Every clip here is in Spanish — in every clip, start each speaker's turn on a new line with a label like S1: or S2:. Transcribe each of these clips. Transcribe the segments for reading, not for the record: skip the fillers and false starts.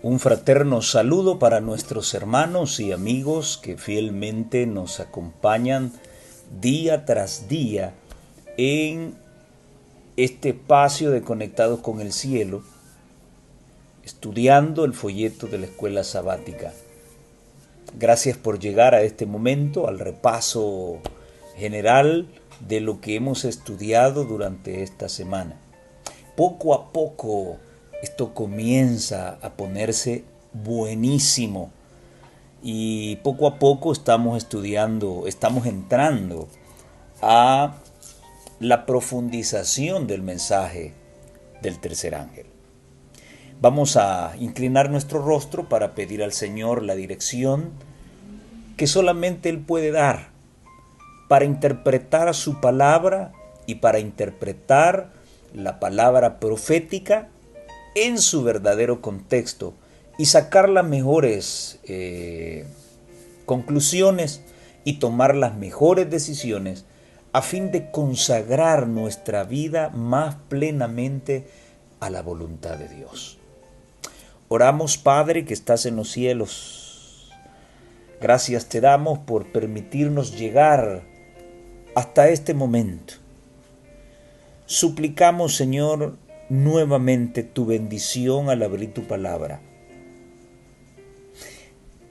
S1: Un fraterno saludo para nuestros hermanos y amigos que fielmente nos acompañan día tras día en este espacio de Conectados con el Cielo, estudiando el folleto de la escuela sabática. Gracias por llegar a este momento, al repaso general de lo que hemos estudiado durante esta semana. Poco a poco esto comienza a ponerse buenísimo y poco a poco estamos entrando a la profundización del mensaje del tercer ángel. Vamos a inclinar nuestro rostro para pedir al Señor la dirección que solamente Él puede dar para interpretar su palabra y para interpretar la palabra profética en su verdadero contexto y sacar las mejores conclusiones y tomar las mejores decisiones a fin de consagrar nuestra vida más plenamente a la voluntad de Dios. Oramos, Padre, que estás en los cielos. Gracias te damos por permitirnos llegar hasta este momento. Suplicamos, Señor, nuevamente tu bendición al abrir tu palabra.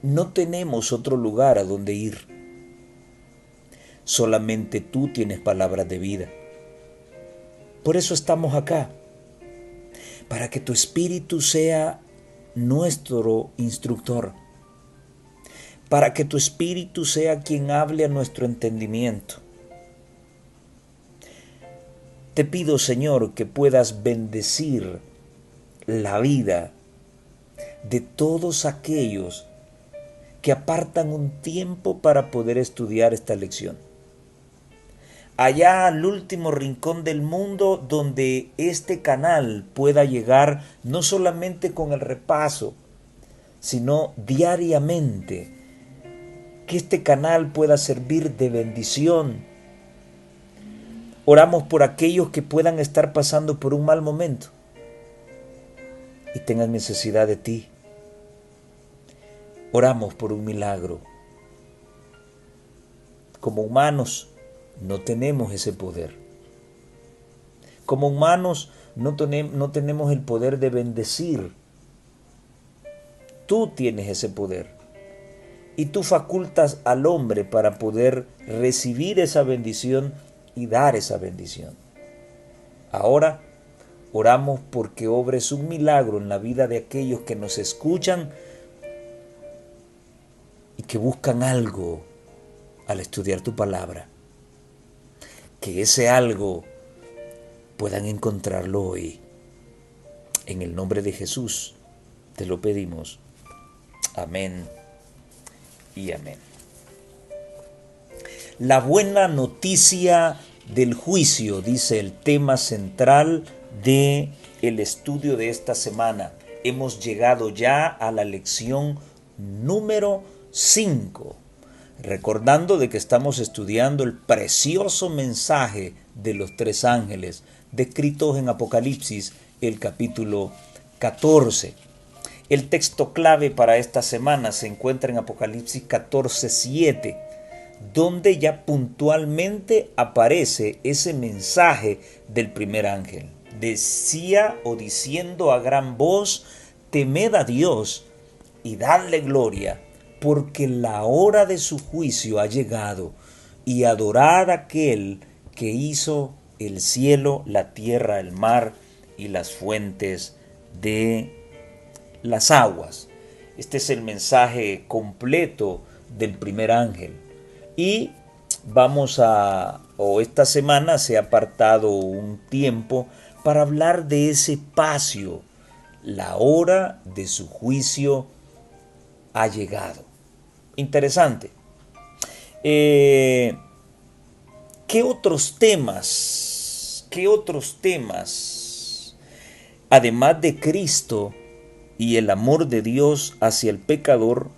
S1: No tenemos otro lugar a donde ir. Solamente tú tienes palabras de vida. Por eso estamos acá, para que tu Espíritu sea nuestro instructor, para que tu Espíritu sea quien hable a nuestro entendimiento. Te pido, Señor, que puedas bendecir la vida de todos aquellos que apartan un tiempo para poder estudiar esta lección. Allá al último rincón del mundo donde este canal pueda llegar no solamente con el repaso, sino diariamente. Que este canal pueda servir de bendición. Oramos por aquellos que puedan estar pasando por un mal momento y tengan necesidad de ti. Oramos por un milagro. Como humanos no tenemos ese poder. Como humanos no tenemos el poder de bendecir. Tú tienes ese poder. Y tú facultas al hombre para poder recibir esa bendición y dar esa bendición. Ahora oramos porque obres un milagro en la vida de aquellos que nos escuchan y que buscan algo al estudiar tu palabra. Que ese algo puedan encontrarlo hoy. En el nombre de Jesús te lo pedimos. Amén y amén. La buena noticia del juicio, dice el tema central del estudio de esta semana. Hemos llegado ya a la lección número 5. Recordando de que estamos estudiando el precioso mensaje de los tres ángeles descritos en Apocalipsis, el capítulo 14. El texto clave para esta semana se encuentra en Apocalipsis 14:7, donde ya puntualmente aparece ese mensaje del primer ángel. Decía o diciendo a gran voz: temed a Dios y dadle gloria, porque la hora de su juicio ha llegado, y adorad a aquel que hizo el cielo, la tierra, el mar y las fuentes de las aguas. Este es el mensaje completo del primer ángel. Y esta semana se ha apartado un tiempo para hablar de ese espacio. La hora de su juicio ha llegado. Interesante. ¿Qué otros temas, además de Cristo y el amor de Dios hacia el pecador,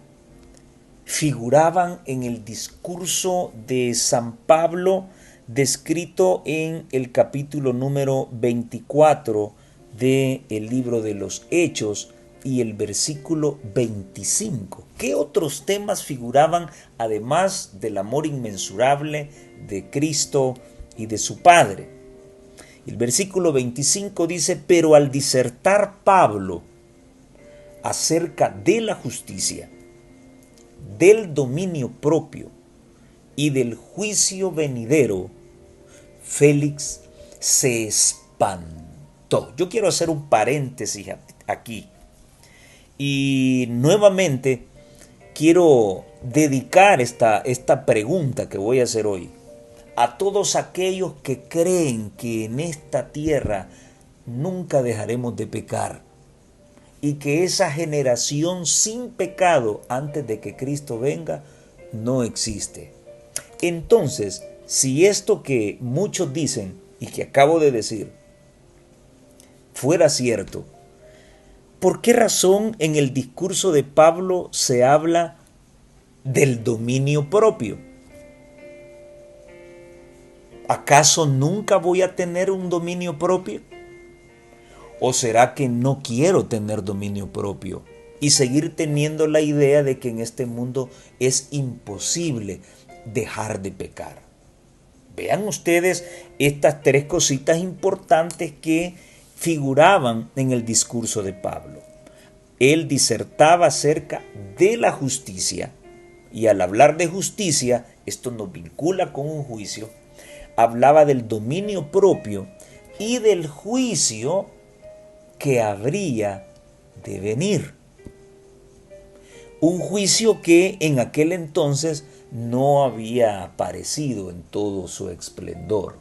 S1: figuraban en el discurso de San Pablo descrito en el capítulo número 24 del libro de los Hechos, y el versículo 25. ¿Qué otros temas figuraban además del amor inmensurable de Cristo y de su Padre? El versículo 25 dice: pero al disertar Pablo acerca de la justicia, del dominio propio y del juicio venidero, Félix se espantó. Yo quiero hacer un paréntesis aquí y nuevamente quiero dedicar esta pregunta que voy a hacer hoy a todos aquellos que creen que en esta tierra nunca dejaremos de pecar y que esa generación sin pecado antes de que Cristo venga no existe. Entonces, si esto que muchos dicen y que acabo de decir fuera cierto, ¿por qué razón en el discurso de Pablo se habla del dominio propio? ¿Acaso nunca voy a tener un dominio propio? ¿O será que no quiero tener dominio propio y seguir teniendo la idea de que en este mundo es imposible dejar de pecar? Vean ustedes estas tres cositas importantes que figuraban en el discurso de Pablo. Él disertaba acerca de la justicia y al hablar de justicia, esto nos vincula con un juicio, hablaba del dominio propio y del juicio que habría de venir. Un juicio que en aquel entonces no había aparecido en todo su esplendor.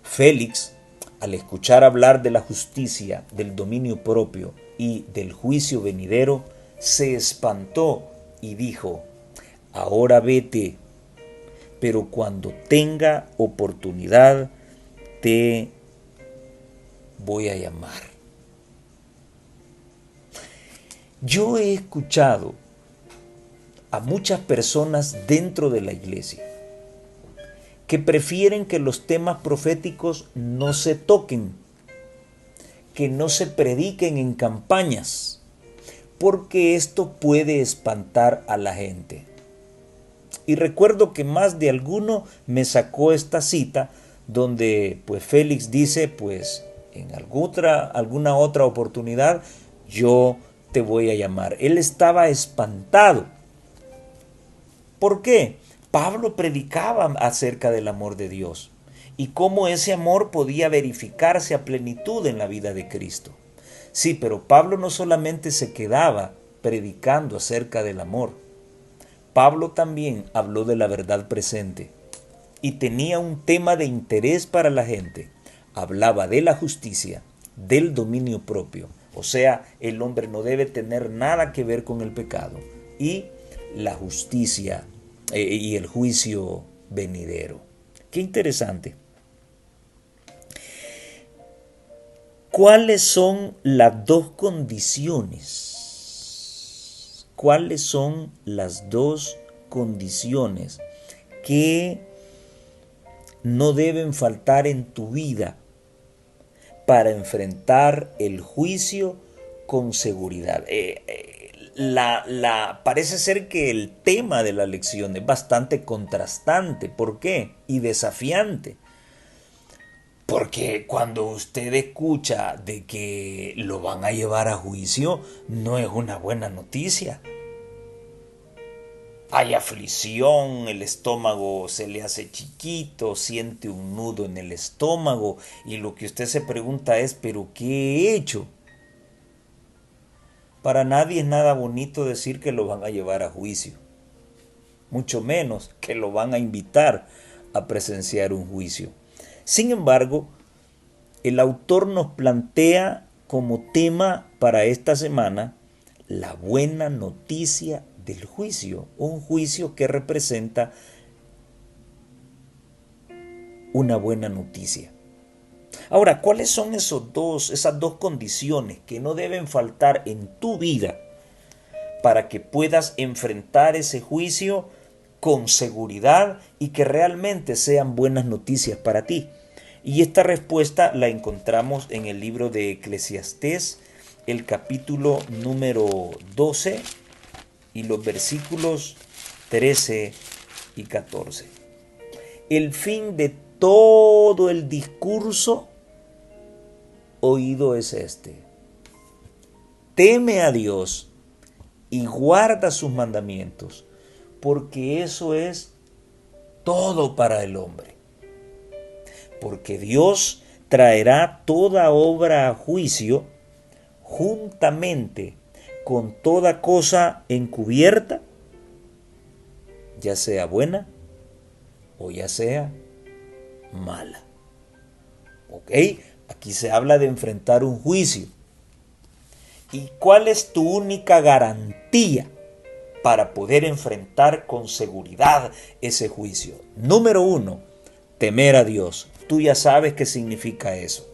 S1: Félix, al escuchar hablar de la justicia, del dominio propio y del juicio venidero, se espantó y dijo: ahora vete, pero cuando tenga oportunidad te voy a llamar. Yo he escuchado a muchas personas dentro de la iglesia que prefieren que los temas proféticos no se toquen, que no se prediquen en campañas, porque esto puede espantar a la gente. Y recuerdo que más de alguno me sacó esta cita donde pues Félix dice: pues en alguna otra oportunidad yo te voy a llamar. Él estaba espantado. ¿Por qué? Pablo predicaba acerca del amor de Dios y cómo ese amor podía verificarse a plenitud en la vida de Cristo. Sí, pero Pablo no solamente se quedaba predicando acerca del amor. Pablo también habló de la verdad presente y tenía un tema de interés para la gente. Hablaba de la justicia, del dominio propio. O sea, el hombre no debe tener nada que ver con el pecado, y la justicia y el juicio venidero. Qué interesante. ¿Cuáles son las dos condiciones? ¿Cuáles son las dos condiciones que no deben faltar en tu vida para enfrentar el juicio con seguridad? Parece ser que el tema de la lección es bastante contrastante. ¿Por qué? Y desafiante. Porque cuando usted escucha de que lo van a llevar a juicio, no es una buena noticia. Hay aflicción, el estómago se le hace chiquito, siente un nudo en el estómago y lo que usted se pregunta es: ¿pero qué he hecho? Para nadie es nada bonito decir que lo van a llevar a juicio, mucho menos que lo van a invitar a presenciar un juicio. Sin embargo, el autor nos plantea como tema para esta semana la buena noticia del juicio, un juicio que representa una buena noticia. Ahora, ¿cuáles son esas dos condiciones que no deben faltar en tu vida para que puedas enfrentar ese juicio con seguridad y que realmente sean buenas noticias para ti? Y esta respuesta la encontramos en el libro de Eclesiastés, el capítulo número 12 y los versículos 13 y 14. El fin de todo el discurso oído es este: teme a Dios y guarda sus mandamientos, porque eso es todo para el hombre. Porque Dios traerá toda obra a juicio juntamente con toda cosa encubierta, ya sea buena o ya sea mala. ¿Ok? Aquí se habla de enfrentar un juicio. ¿Y cuál es tu única garantía para poder enfrentar con seguridad ese juicio? Número 1, temer a Dios. Tú ya sabes qué significa eso.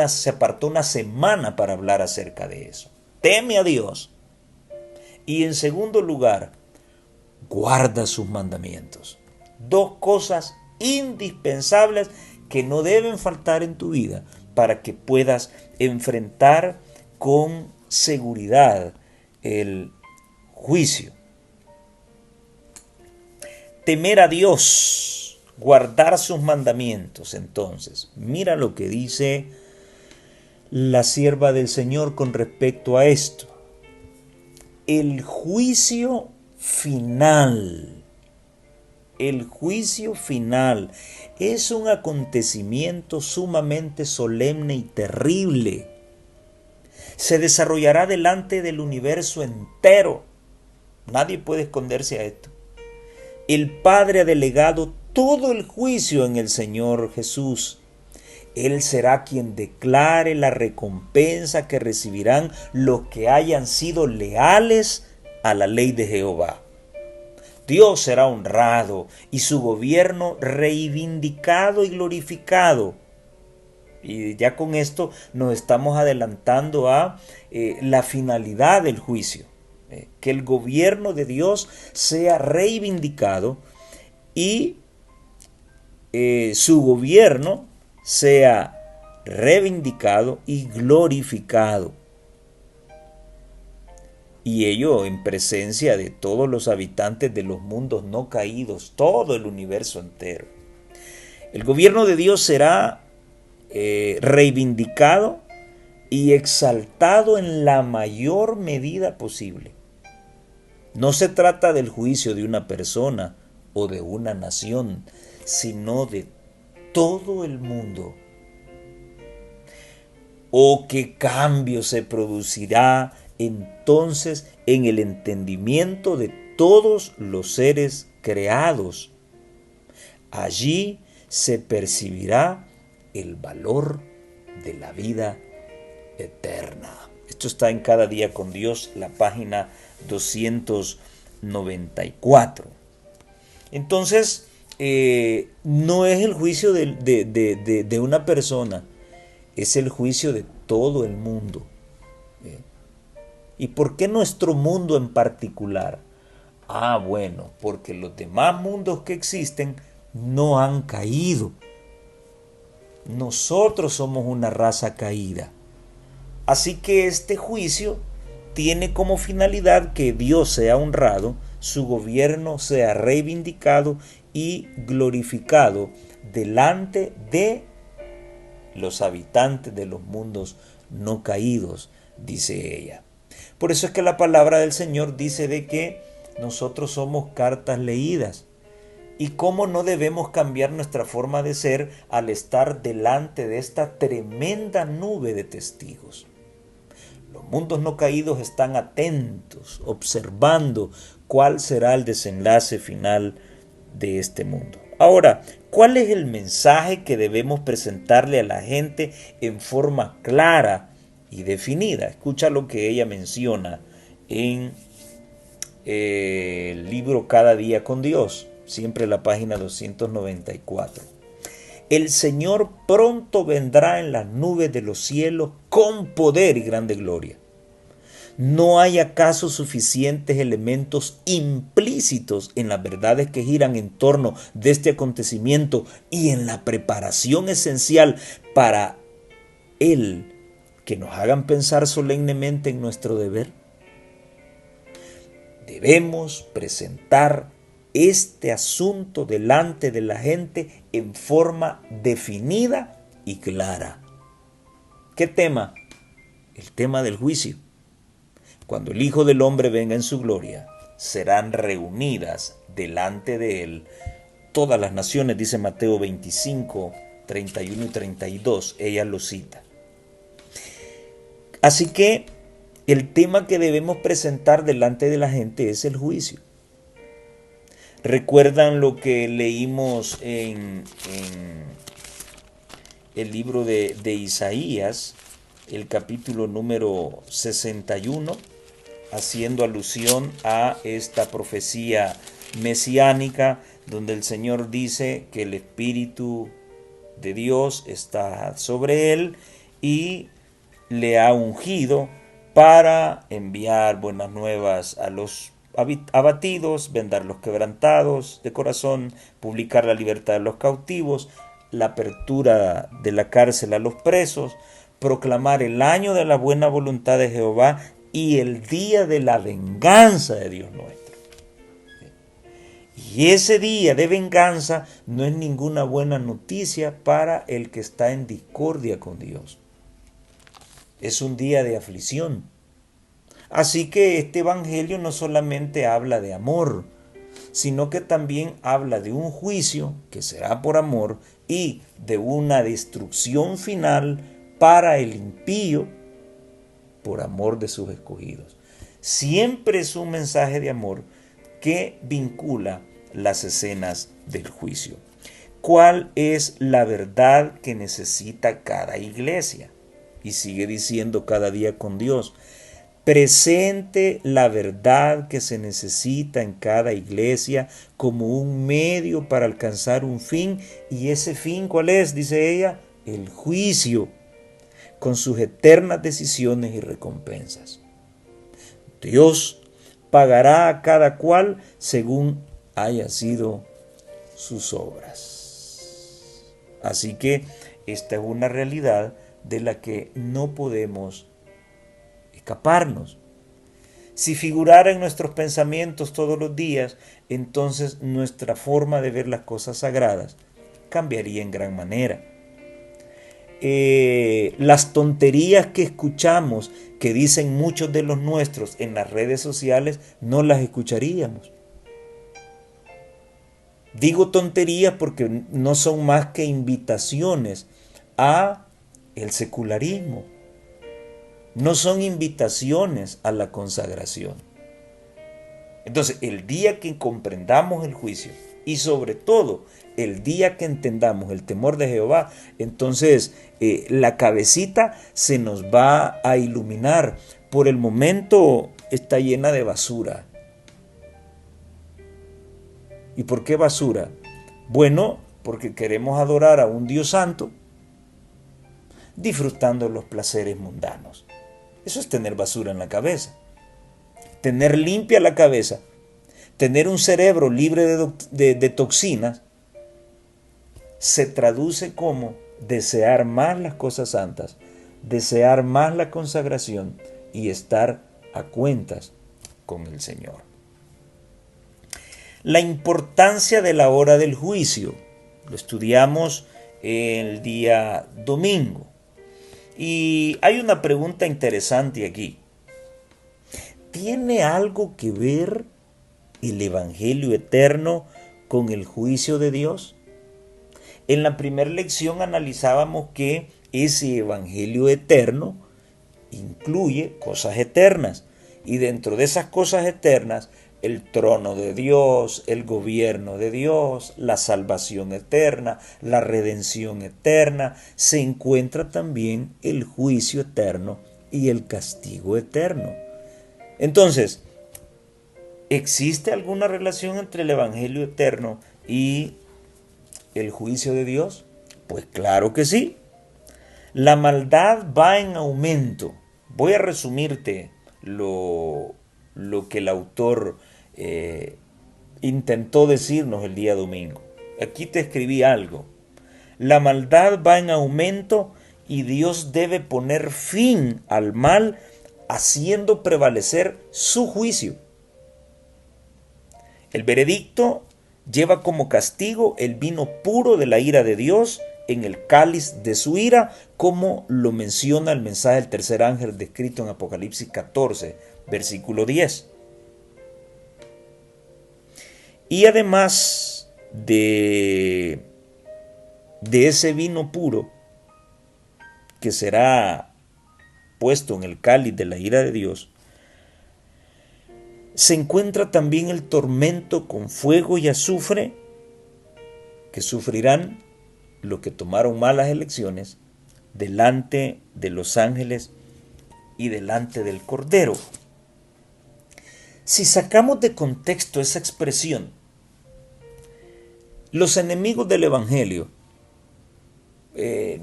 S1: Se apartó una semana para hablar acerca de eso. Teme a Dios. Y en segundo lugar, guarda sus mandamientos. Dos cosas indispensables que no deben faltar en tu vida para que puedas enfrentar con seguridad el juicio. Temer a Dios, guardar sus mandamientos. Entonces, mira lo que dice la sierva del Señor con respecto a esto. El juicio final. El juicio final es un acontecimiento sumamente solemne y terrible. Se desarrollará delante del universo entero. Nadie puede esconderse a esto. El Padre ha delegado todo el juicio en el Señor Jesús. Él será quien declare la recompensa que recibirán los que hayan sido leales a la ley de Jehová. Dios será honrado y su gobierno reivindicado y glorificado. Y ya con esto nos estamos adelantando a la finalidad del juicio. Que el gobierno de Dios sea reivindicado y su gobierno sea reivindicado y glorificado. Y ello en presencia de todos los habitantes de los mundos no caídos, todo el universo entero. El gobierno de Dios será reivindicado y exaltado en la mayor medida posible. No se trata del juicio de una persona o de una nación, sino de todo el mundo. ¿O qué cambio se producirá entonces en el entendimiento de todos los seres creados? Allí se percibirá el valor de la vida eterna. Esto está en Cada Día con Dios, la página 294. Entonces, no es el juicio de una persona, es el juicio de todo el mundo. ¿Y por qué nuestro mundo en particular? Bueno, porque los demás mundos que existen no han caído. Nosotros somos una raza caída. Así que este juicio tiene como finalidad que Dios sea honrado, su gobierno sea reivindicado y glorificado delante de los habitantes de los mundos no caídos, dice ella. Por eso es que la palabra del Señor dice de que nosotros somos cartas leídas. ¿Y cómo no debemos cambiar nuestra forma de ser al estar delante de esta tremenda nube de testigos? Los mundos no caídos están atentos, observando cuál será el desenlace final de este mundo. Ahora, ¿cuál es el mensaje que debemos presentarle a la gente en forma clara y definida? Escucha lo que ella menciona en el libro Cada Día con Dios, siempre la página 294. El Señor pronto vendrá en las nubes de los cielos con poder y grande gloria. ¿No hay acaso suficientes elementos implícitos en las verdades que giran en torno de este acontecimiento y en la preparación esencial para Él que nos hagan pensar solemnemente en nuestro deber. Debemos presentar este asunto delante de la gente en forma definida y clara. ¿Qué tema? El tema del juicio. Cuando el Hijo del Hombre venga en su gloria, serán reunidas delante de él todas las naciones, dice Mateo 25, 31 y 32, ella lo cita. Así que el tema que debemos presentar delante de la gente es el juicio. ¿Recuerdan lo que leímos en el libro de Isaías, el capítulo número 61, haciendo alusión a esta profecía mesiánica, donde el Señor dice que el Espíritu de Dios está sobre él y le ha ungido para enviar buenas nuevas a los abatidos, vendar los quebrantados de corazón, publicar la libertad de los cautivos, la apertura de la cárcel a los presos, proclamar el año de la buena voluntad de Jehová y el día de la venganza de Dios nuestro. Y ese día de venganza no es ninguna buena noticia para el que está en discordia con Dios. Es un día de aflicción. Así que este evangelio no solamente habla de amor, sino que también habla de un juicio que será por amor y de una destrucción final para el impío por amor de sus escogidos. Siempre es un mensaje de amor que vincula las escenas del juicio. ¿Cuál es la verdad que necesita cada iglesia? Y sigue diciendo cada día con Dios. Presente la verdad que se necesita en cada iglesia como un medio para alcanzar un fin. ¿Y ese fin cuál es? Dice ella, el juicio, con sus eternas decisiones y recompensas. Dios pagará a cada cual según haya sido sus obras. Así que esta es una realidad de la que no podemos escaparnos. Si figurara en nuestros pensamientos todos los días, entonces nuestra forma de ver las cosas sagradas cambiaría en gran manera. Las tonterías que escuchamos, que dicen muchos de los nuestros en las redes sociales, no las escucharíamos. Digo tonterías porque no son más que invitaciones a el secularismo. No son invitaciones a la consagración. Entonces, el día que comprendamos el juicio y sobre todo el día que entendamos el temor de Jehová, entonces la cabecita se nos va a iluminar. Por el momento está llena de basura. ¿Y por qué basura? Bueno, porque queremos adorar a un Dios santo disfrutando los placeres mundanos. Eso es tener basura en la cabeza. Tener limpia la cabeza, tener un cerebro libre de toxinas, se traduce como desear más las cosas santas, desear más la consagración y estar a cuentas con el Señor. La importancia de la hora del juicio lo estudiamos el día domingo. Y hay una pregunta interesante aquí. ¿Tiene algo que ver el Evangelio eterno con el juicio de Dios? En la primera lección analizábamos que ese Evangelio eterno incluye cosas eternas. Y dentro de esas cosas eternas, el trono de Dios, el gobierno de Dios, la salvación eterna, la redención eterna, se encuentra también el juicio eterno y el castigo eterno. Entonces, ¿existe alguna relación entre el Evangelio eterno y el juicio de Dios? Pues claro que sí. La maldad va en aumento. Voy a resumirte lo que el autor intentó decirnos el día domingo. Aquí te escribí algo. La maldad va en aumento y Dios debe poner fin al mal haciendo prevalecer su juicio. El veredicto lleva como castigo el vino puro de la ira de Dios en el cáliz de su ira, como lo menciona el mensaje del tercer ángel descrito en Apocalipsis 14, versículo 10. Y además de ese vino puro que será puesto en el cáliz de la ira de Dios, se encuentra también el tormento con fuego y azufre que sufrirán los que tomaron malas elecciones delante de los ángeles y delante del Cordero. Si sacamos de contexto esa expresión, los enemigos del Evangelio,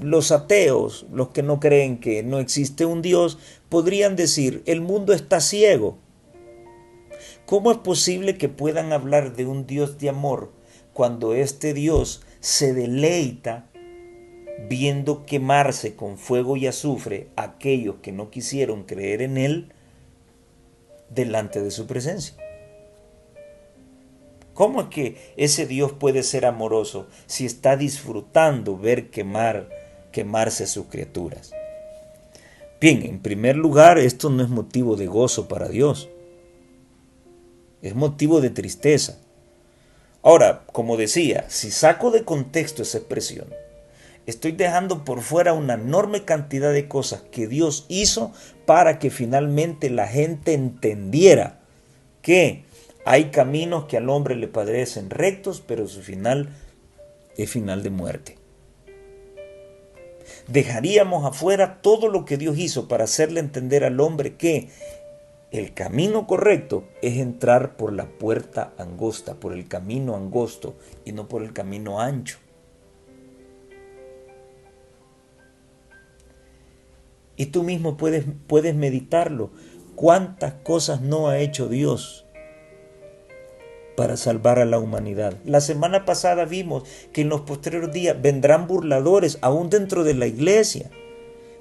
S1: los ateos, los que no creen que no existe un Dios, podrían decir: el mundo está ciego. ¿Cómo es posible que puedan hablar de un Dios de amor cuando este Dios se deleita viendo quemarse con fuego y azufre a aquellos que no quisieron creer en Él delante de su presencia? ¿Cómo es que ese Dios puede ser amoroso si está disfrutando ver quemarse sus criaturas? Bien, en primer lugar, esto no es motivo de gozo para Dios. Es motivo de tristeza. Ahora, como decía, si saco de contexto esa expresión, estoy dejando por fuera una enorme cantidad de cosas que Dios hizo para que finalmente la gente entendiera que hay caminos que al hombre le parecen rectos, pero su final es final de muerte. Dejaríamos afuera todo lo que Dios hizo para hacerle entender al hombre que el camino correcto es entrar por la puerta angosta, por el camino angosto y no por el camino ancho. Y tú mismo puedes meditarlo. ¿Cuántas cosas no ha hecho Dios para salvar a la humanidad? La semana pasada vimos que en los posteriores días vendrán burladores aún dentro de la iglesia,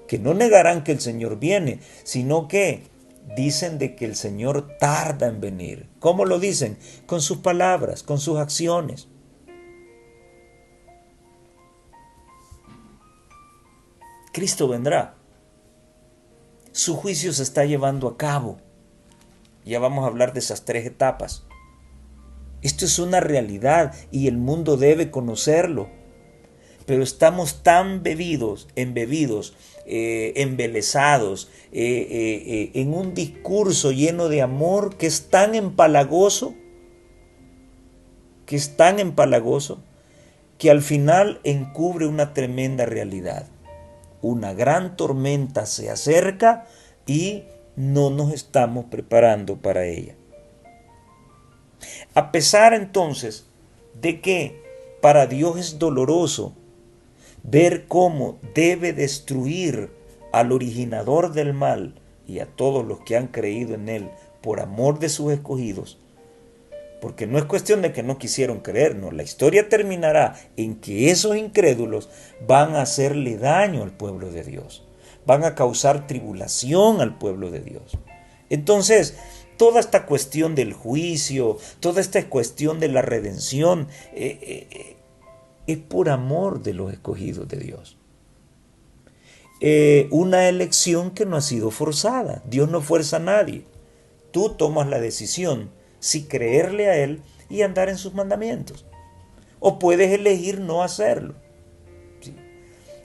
S1: que no negarán que el Señor viene, sino que dicen de que el Señor tarda en venir. ¿Cómo lo dicen? Con sus palabras, con sus acciones. Cristo vendrá. Su juicio se está llevando a cabo. Ya vamos a hablar de esas 3 etapas. Esto es una realidad y el mundo debe conocerlo. Pero estamos tan embebidos, embelesados, en un discurso lleno de amor que es tan empalagoso, que al final encubre una tremenda realidad. Una gran tormenta se acerca y no nos estamos preparando para ella. A pesar entonces de que para Dios es doloroso ver cómo debe destruir al originador del mal y a todos los que han creído en él por amor de sus escogidos, porque no es cuestión de que no quisieron creer, no, la historia terminará en que esos incrédulos van a hacerle daño al pueblo de Dios, van a causar tribulación al pueblo de Dios. Entonces, toda esta cuestión del juicio, toda esta cuestión de la redención, es por amor de los escogidos de Dios. Una elección que no ha sido forzada. Dios no fuerza a nadie. Tú tomas la decisión si creerle a Él y andar en sus mandamientos. O puedes elegir no hacerlo. ¿Sí?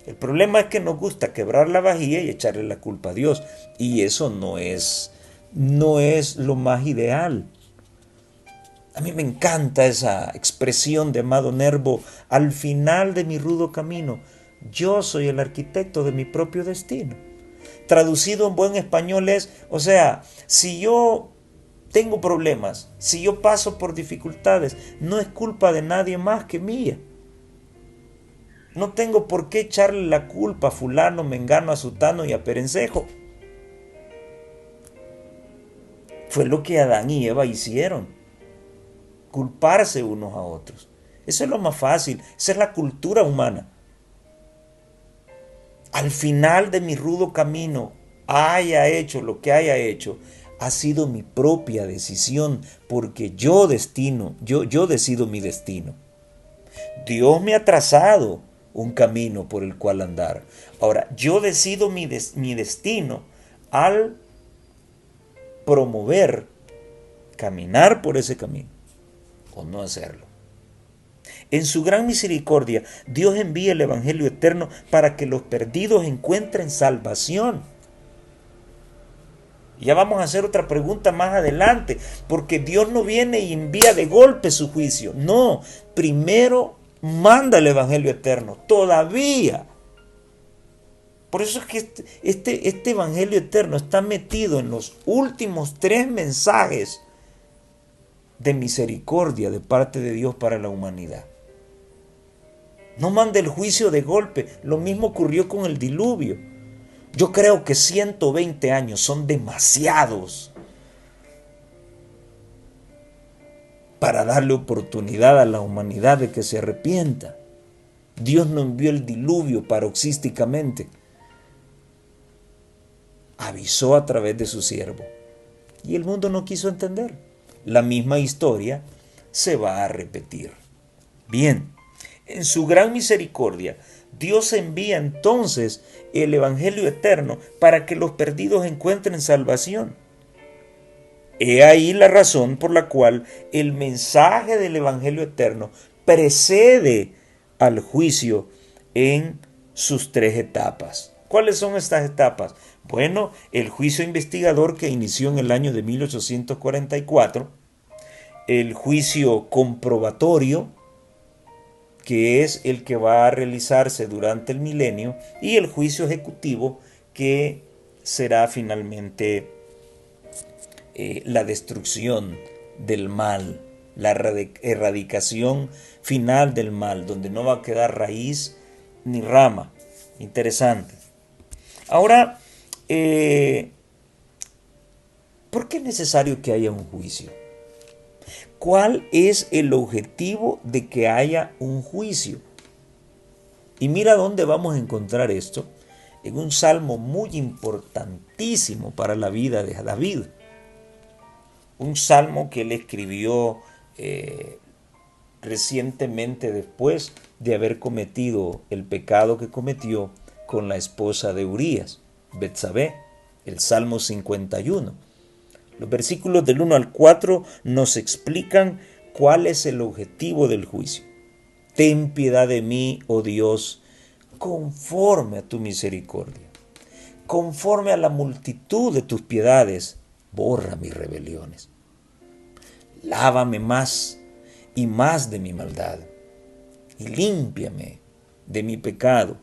S1: El problema es que nos gusta quebrar la vajilla y echarle la culpa a Dios. Y eso no es lo más ideal. A mí me encanta esa expresión de Amado Nervo: al final de mi rudo camino, yo soy el arquitecto de mi propio destino. Traducido en buen español es, o sea, si yo tengo problemas, si yo paso por dificultades, no es culpa de nadie más que mía. No tengo por qué echarle la culpa a fulano, mengano, a sutano y a perencejo. Fue lo que Adán y Eva hicieron. Culparse unos a otros. Eso es lo más fácil. Esa es la cultura humana. al final de mi rudo camino haya hecho lo que haya hecho, ha sido mi propia decisión, porque yo decido mi destino. Dios me ha trazado un camino por el cual andar. Ahora, yo decido mi destino al promover, caminar por ese camino o no hacerlo. En su gran misericordia, Dios envía el Evangelio eterno para que los perdidos encuentren salvación. Ya vamos a hacer otra pregunta más adelante, porque Dios no viene y envía de golpe su juicio. No, primero manda el Evangelio eterno, todavía. Por eso es que este Evangelio eterno está metido en los últimos 3 mensajes de misericordia de parte de Dios para la humanidad. No manda el juicio de golpe. Lo mismo ocurrió con el diluvio. Yo creo que 120 años son demasiados para darle oportunidad a la humanidad de que se arrepienta. Dios no envió el diluvio paroxísticamente. Avisó a través de su siervo. Y el mundo no quiso entender. La misma historia se va a repetir. Bien, en su gran misericordia, Dios envía entonces el Evangelio eterno para que los perdidos encuentren salvación. He ahí la razón por la cual el mensaje del Evangelio eterno precede al juicio en sus 3 etapas. ¿Cuáles son estas etapas? Bueno, el juicio investigador que inició en el año de 1844, el juicio comprobatorio, que es el que va a realizarse durante el milenio, y el juicio ejecutivo, que será finalmente la destrucción del mal, la erradicación final del mal, donde no va a quedar raíz ni rama. Interesante. Ahora, ¿por qué es necesario que haya un juicio? ¿Cuál es el objetivo de que haya un juicio? Y mira dónde vamos a encontrar esto, en un salmo muy importantísimo para la vida de David. Un salmo que él escribió recientemente después de haber cometido el pecado que cometió con la esposa de Urías, Betsabé, el Salmo 51. Los versículos del 1 al 4 nos explican cuál es el objetivo del juicio. Ten piedad de mí, oh Dios, conforme a tu misericordia. Conforme a la multitud de tus piedades, borra mis rebeliones. Lávame más y más de mi maldad, y límpiame de mi pecado,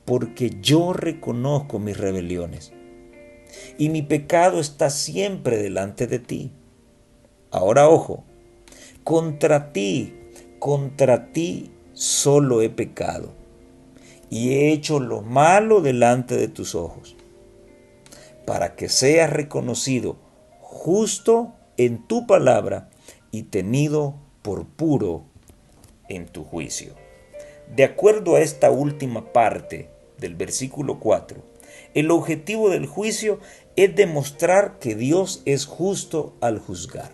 S1: porque yo reconozco mis rebeliones, y mi pecado está siempre delante de ti. Ahora, ojo, contra ti solo he pecado, y he hecho lo malo delante de tus ojos, para que seas reconocido justo en tu palabra y tenido por puro en tu juicio. De acuerdo a esta última parte del versículo 4, el objetivo del juicio es demostrar que Dios es justo al juzgar.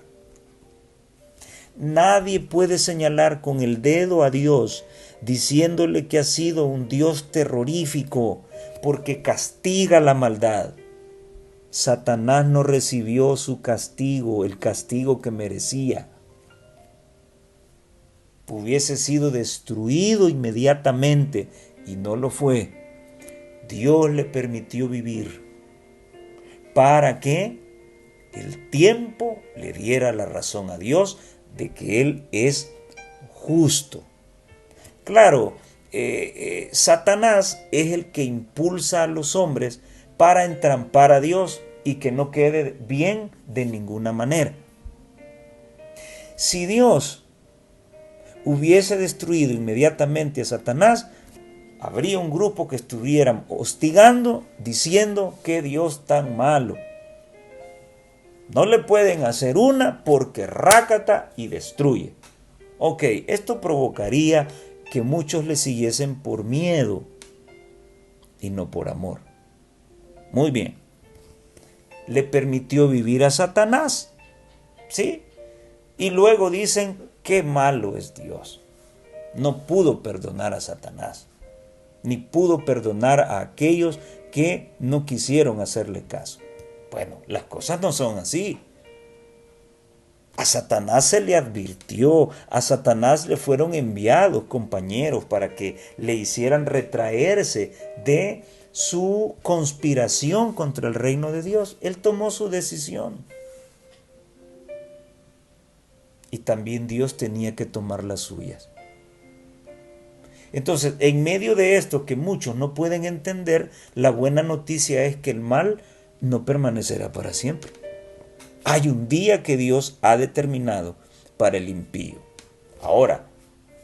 S1: Nadie puede señalar con el dedo a Dios diciéndole que ha sido un Dios terrorífico porque castiga la maldad. Satanás no recibió su castigo, el castigo que merecía. Hubiese sido destruido inmediatamente y no lo fue. Dios le permitió vivir para que el tiempo le diera la razón a Dios de que Él es justo. Claro, Satanás es el que impulsa a los hombres para entrampar a Dios y que no quede bien de ninguna manera. Si Dios hubiese destruido inmediatamente a Satanás, habría un grupo que estuviera hostigando, diciendo que Dios tan malo. No le pueden hacer una porque rácata y destruye. Ok, esto provocaría que muchos le siguiesen por miedo. y no por amor. Muy bien. Le permitió vivir a Satanás, ¿sí? Y luego dicen, qué malo es Dios. No pudo perdonar a Satanás, ni pudo perdonar a aquellos que no quisieron hacerle caso. Bueno, las cosas no son así. A Satanás se le advirtió, a Satanás le fueron enviados compañeros para que le hicieran retraerse de su conspiración contra el reino de Dios. Él tomó su decisión. Y también Dios tenía que tomar las suyas. Entonces, en medio de esto que muchos no pueden entender, la buena noticia es que el mal no permanecerá para siempre. Hay un día que Dios ha determinado para el impío. Ahora,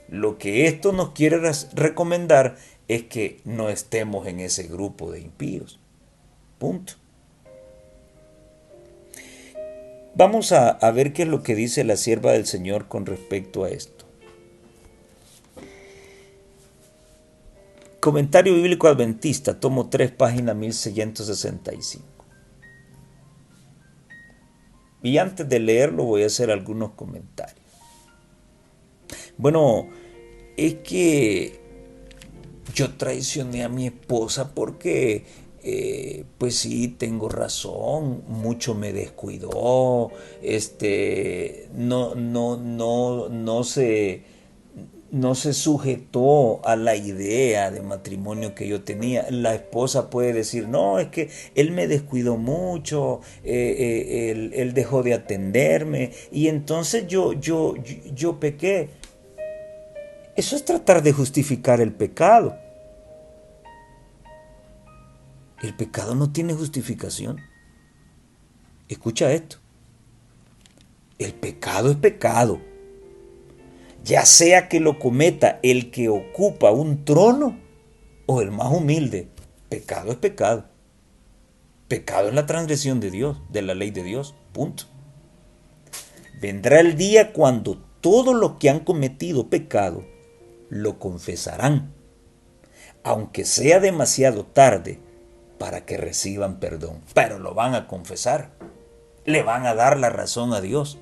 S1: lo que esto nos quiere recomendar es que no estemos en ese grupo de impíos. Punto. Vamos a ver qué es lo que dice la sierva del Señor con respecto a esto. Comentario Bíblico Adventista, tomo 3, página 1665. Y antes de leerlo voy a hacer algunos comentarios. Bueno, es que yo traicioné a mi esposa porque, pues sí, tengo razón, mucho me descuidó, no se sujetó a la idea de matrimonio que yo tenía. La esposa puede decir, no, es que él me descuidó mucho, él dejó de atenderme y entonces yo pequé. Eso es tratar de justificar el pecado. El pecado no tiene justificación. Escucha esto. El pecado es pecado. Ya sea que lo cometa el que ocupa un trono o el más humilde, pecado es pecado. Pecado es la transgresión de Dios, de la ley de Dios, punto. Vendrá el día cuando todos los que han cometido pecado lo confesarán, aunque sea demasiado tarde para que reciban perdón, pero lo van a confesar, le van a dar la razón a Dios.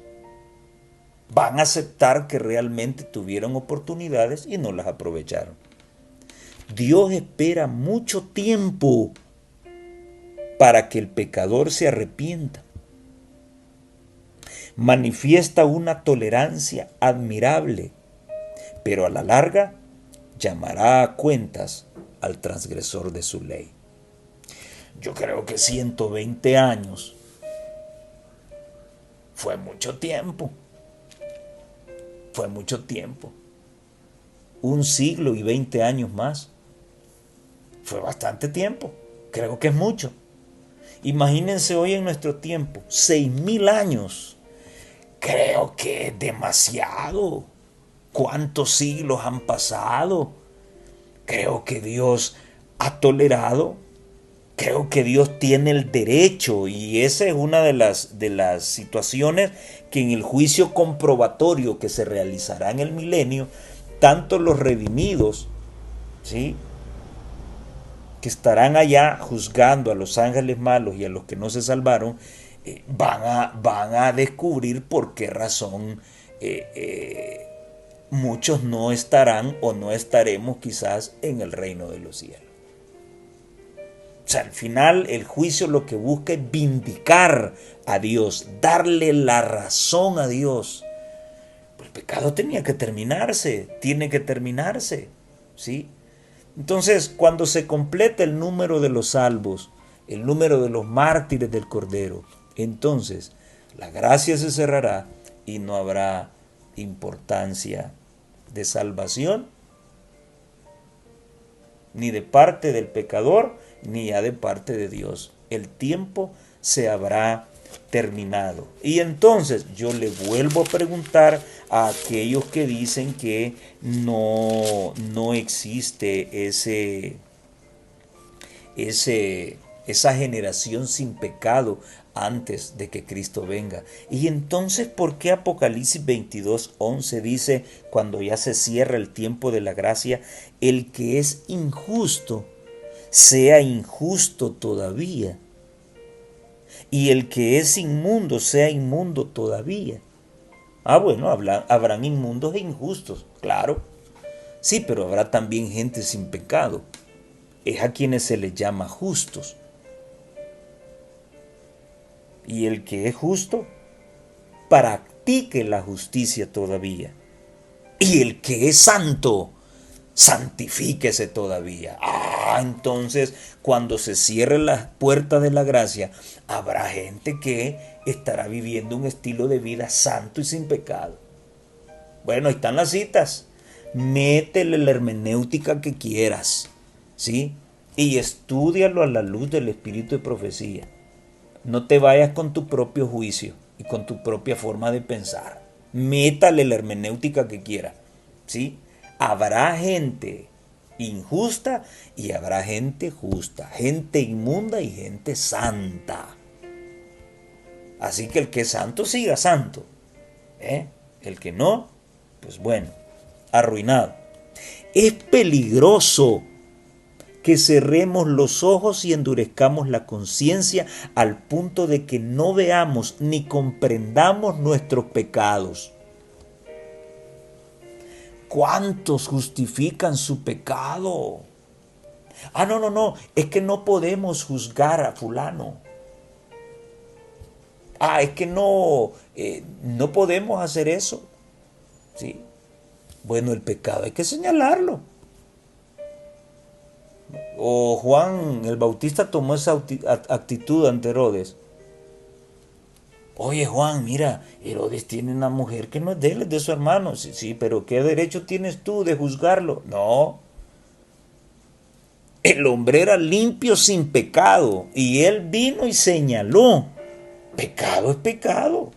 S1: Van a aceptar que realmente tuvieron oportunidades y no las aprovecharon. Dios espera mucho tiempo para que el pecador se arrepienta. Manifiesta una tolerancia admirable, pero a la larga llamará a cuentas al transgresor de su ley. Yo creo que 120 años fue mucho tiempo. Fue mucho tiempo. 1 siglo y 20 años más. Fue bastante tiempo. Creo que es mucho. Imagínense hoy en nuestro tiempo, 6.000 años. Creo que es demasiado. ¿Cuántos siglos han pasado? Creo que Dios ha tolerado. Creo que Dios tiene el derecho, y esa es una de las situaciones que en el juicio comprobatorio que se realizará en el milenio, tanto los redimidos, ¿sí?, que estarán allá juzgando a los ángeles malos y a los que no se salvaron, van a descubrir por qué razón muchos no estarán o no estaremos quizás en el reino de los cielos. O sea, al final el juicio lo que busca es vindicar a Dios, darle la razón a Dios. El pecado tenía que terminarse, tiene que terminarse, ¿sí? Entonces, cuando se completa el número de los salvos, el número de los mártires del Cordero, entonces la gracia se cerrará y no habrá importancia de salvación, ni de parte del pecador, ni ya de parte de Dios. El tiempo se habrá terminado. Y entonces yo le vuelvo a preguntar a aquellos que dicen que no existe esa generación sin pecado antes de que Cristo venga. Y entonces, ¿por qué Apocalipsis 22:11 dice, cuando ya se cierra el tiempo de la gracia, el que es injusto sea injusto todavía, y el que es inmundo sea inmundo todavía. Ah, bueno, habrán inmundos e injustos, claro. Sí, pero habrá también gente sin pecado. Es a quienes se les llama justos. Y el que es justo, practique la justicia todavía. Y el que es santo, santifíquese todavía. Ah, entonces cuando se cierren las puertas de la gracia, habrá gente que estará viviendo un estilo de vida santo y sin pecado. Bueno, ahí están las citas. Métele la hermenéutica que quieras, ¿sí? Y estúdialo a la luz del espíritu de profecía. No te vayas con tu propio juicio y con tu propia forma de pensar. Métale la hermenéutica que quiera, ¿sí? Habrá gente injusta y habrá gente justa, gente inmunda y gente santa. Así que el que es santo siga santo, ¿eh? El que no, pues bueno, arruinado. Es peligroso que cerremos los ojos y endurezcamos la conciencia al punto de que no veamos ni comprendamos nuestros pecados. ¿Cuántos justifican su pecado? Ah, no, es que no podemos juzgar a fulano. Ah, es que no podemos hacer eso. ¿Sí? Bueno, el pecado hay que señalarlo. O Juan el Bautista tomó esa actitud ante Herodes. Oye Juan, mira, Herodes tiene una mujer que no es de él, es de su hermano. Sí, sí, pero ¿qué derecho tienes tú de juzgarlo? No. El hombre era limpio sin pecado y él vino y señaló. Pecado es pecado.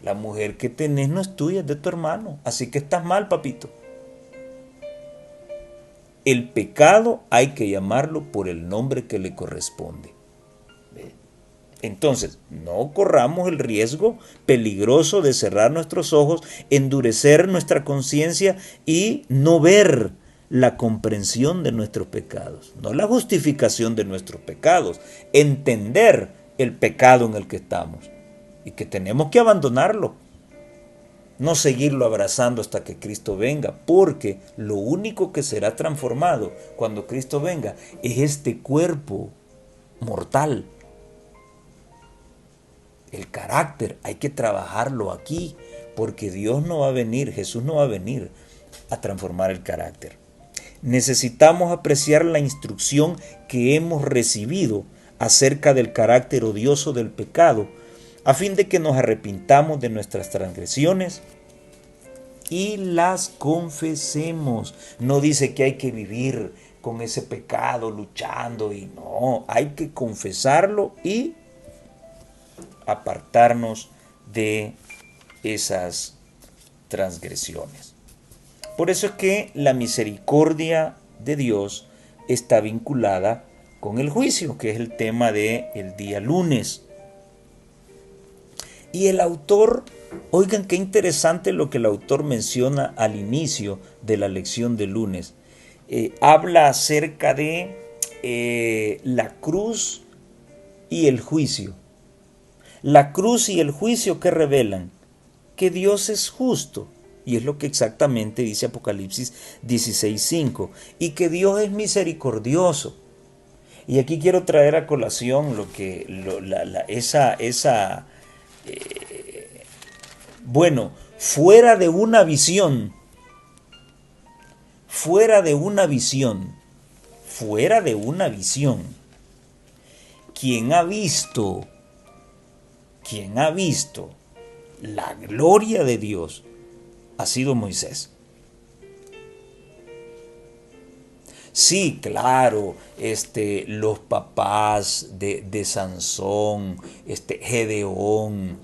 S1: La mujer que tenés no es tuya, es de tu hermano. Así que estás mal, papito. El pecado hay que llamarlo por el nombre que le corresponde. Entonces, no corramos el riesgo peligroso de cerrar nuestros ojos, endurecer nuestra conciencia y no ver la comprensión de nuestros pecados, no la justificación de nuestros pecados, entender el pecado en el que estamos y que tenemos que abandonarlo, no seguirlo abrazando hasta que Cristo venga, porque lo único que será transformado cuando Cristo venga es este cuerpo mortal. El carácter hay que trabajarlo aquí, porque Dios no va a venir, Jesús no va a venir a transformar el carácter. Necesitamos apreciar la instrucción que hemos recibido acerca del carácter odioso del pecado, a fin de que nos arrepintamos de nuestras transgresiones y las confesemos. No dice que hay que vivir con ese pecado luchando, y no, hay que confesarlo y apartarnos de esas transgresiones. Por eso es que la misericordia de Dios está vinculada con el juicio, que es el tema del día lunes. Y el autor, oigan qué interesante lo que el autor menciona al inicio de la lección de lunes. Habla acerca de la cruz y el juicio. La cruz y el juicio que revelan que Dios es justo, y es lo que exactamente dice Apocalipsis 16:5, y que Dios es misericordioso. Y aquí quiero traer a colación bueno, fuera de una visión, quien ha visto la gloria de Dios ha sido Moisés. Sí, claro, los papás de Sansón, Gedeón,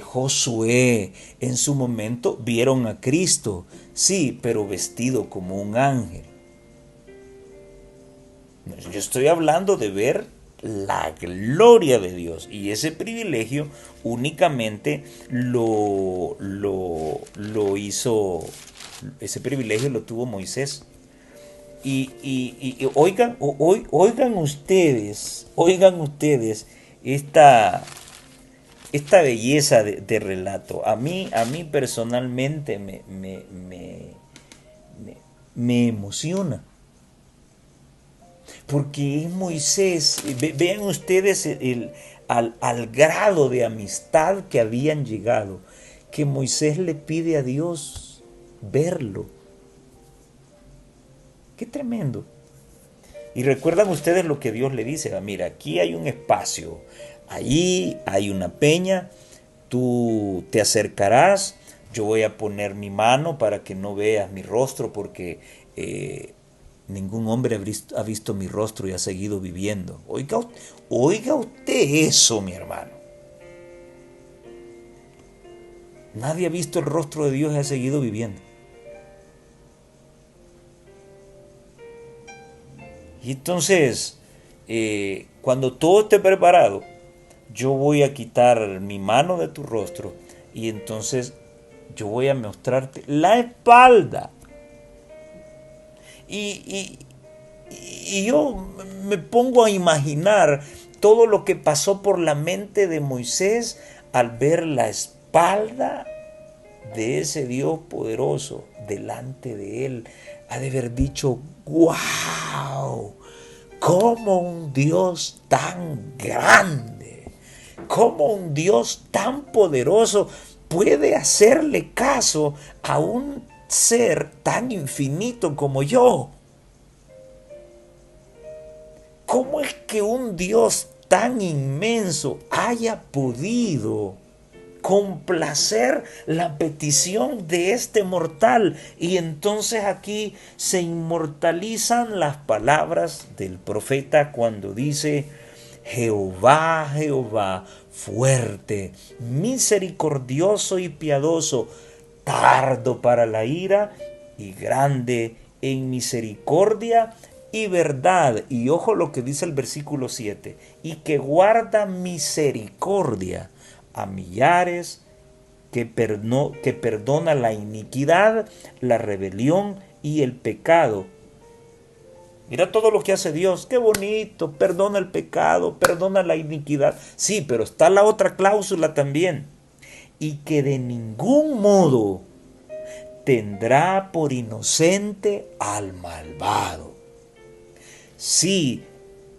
S1: Josué, en su momento vieron a Cristo, sí, pero vestido como un ángel. Yo estoy hablando de ver la gloria de Dios, y ese privilegio únicamente lo hizo, ese privilegio lo tuvo Moisés. Y oigan ustedes esta belleza de relato. A mí personalmente me emociona. Porque es Moisés, vean ustedes al grado de amistad que habían llegado, que Moisés le pide a Dios verlo. Qué tremendo. Y recuerdan ustedes lo que Dios le dice: mira, aquí hay un espacio, allí hay una peña, tú te acercarás, yo voy a poner mi mano para que no veas mi rostro, porque ningún hombre ha visto mi rostro y ha seguido viviendo. Oiga usted eso, mi hermano. Nadie ha visto el rostro de Dios y ha seguido viviendo. Y entonces, cuando todo esté preparado, yo voy a quitar mi mano de tu rostro y entonces yo voy a mostrarte la espalda. Y, y yo me pongo a imaginar todo lo que pasó por la mente de Moisés al ver la espalda de ese Dios poderoso delante de él. Ha de haber dicho: ¡wow! ¿Cómo un Dios tan grande, cómo un Dios tan poderoso puede hacerle caso a un ser tan infinito como yo? ¿Cómo es que un Dios tan inmenso haya podido complacer la petición de este mortal? Y entonces aquí se inmortalizan las palabras del profeta cuando dice: Jehová, Jehová, fuerte, misericordioso y piadoso, tardo para la ira y grande en misericordia y verdad. Y ojo lo que dice el versículo 7: y que guarda misericordia a millares, que perdona la iniquidad, la rebelión y el pecado. Mira todo lo que hace Dios, qué bonito, perdona el pecado, perdona la iniquidad. Sí, pero está la otra cláusula también: y que de ningún modo tendrá por inocente al malvado. Sí,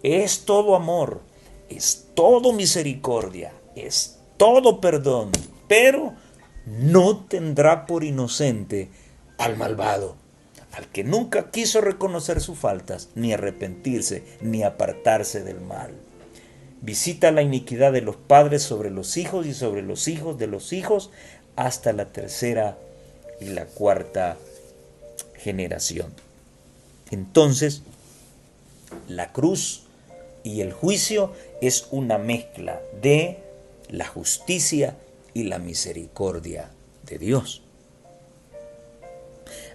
S1: es todo amor, es todo misericordia, es todo perdón, pero no tendrá por inocente al malvado, al que nunca quiso reconocer sus faltas, ni arrepentirse, ni apartarse del mal. Visita la iniquidad de los padres sobre los hijos y sobre los hijos de los hijos hasta la tercera y la cuarta generación. Entonces, la cruz y el juicio es una mezcla de la justicia y la misericordia de Dios.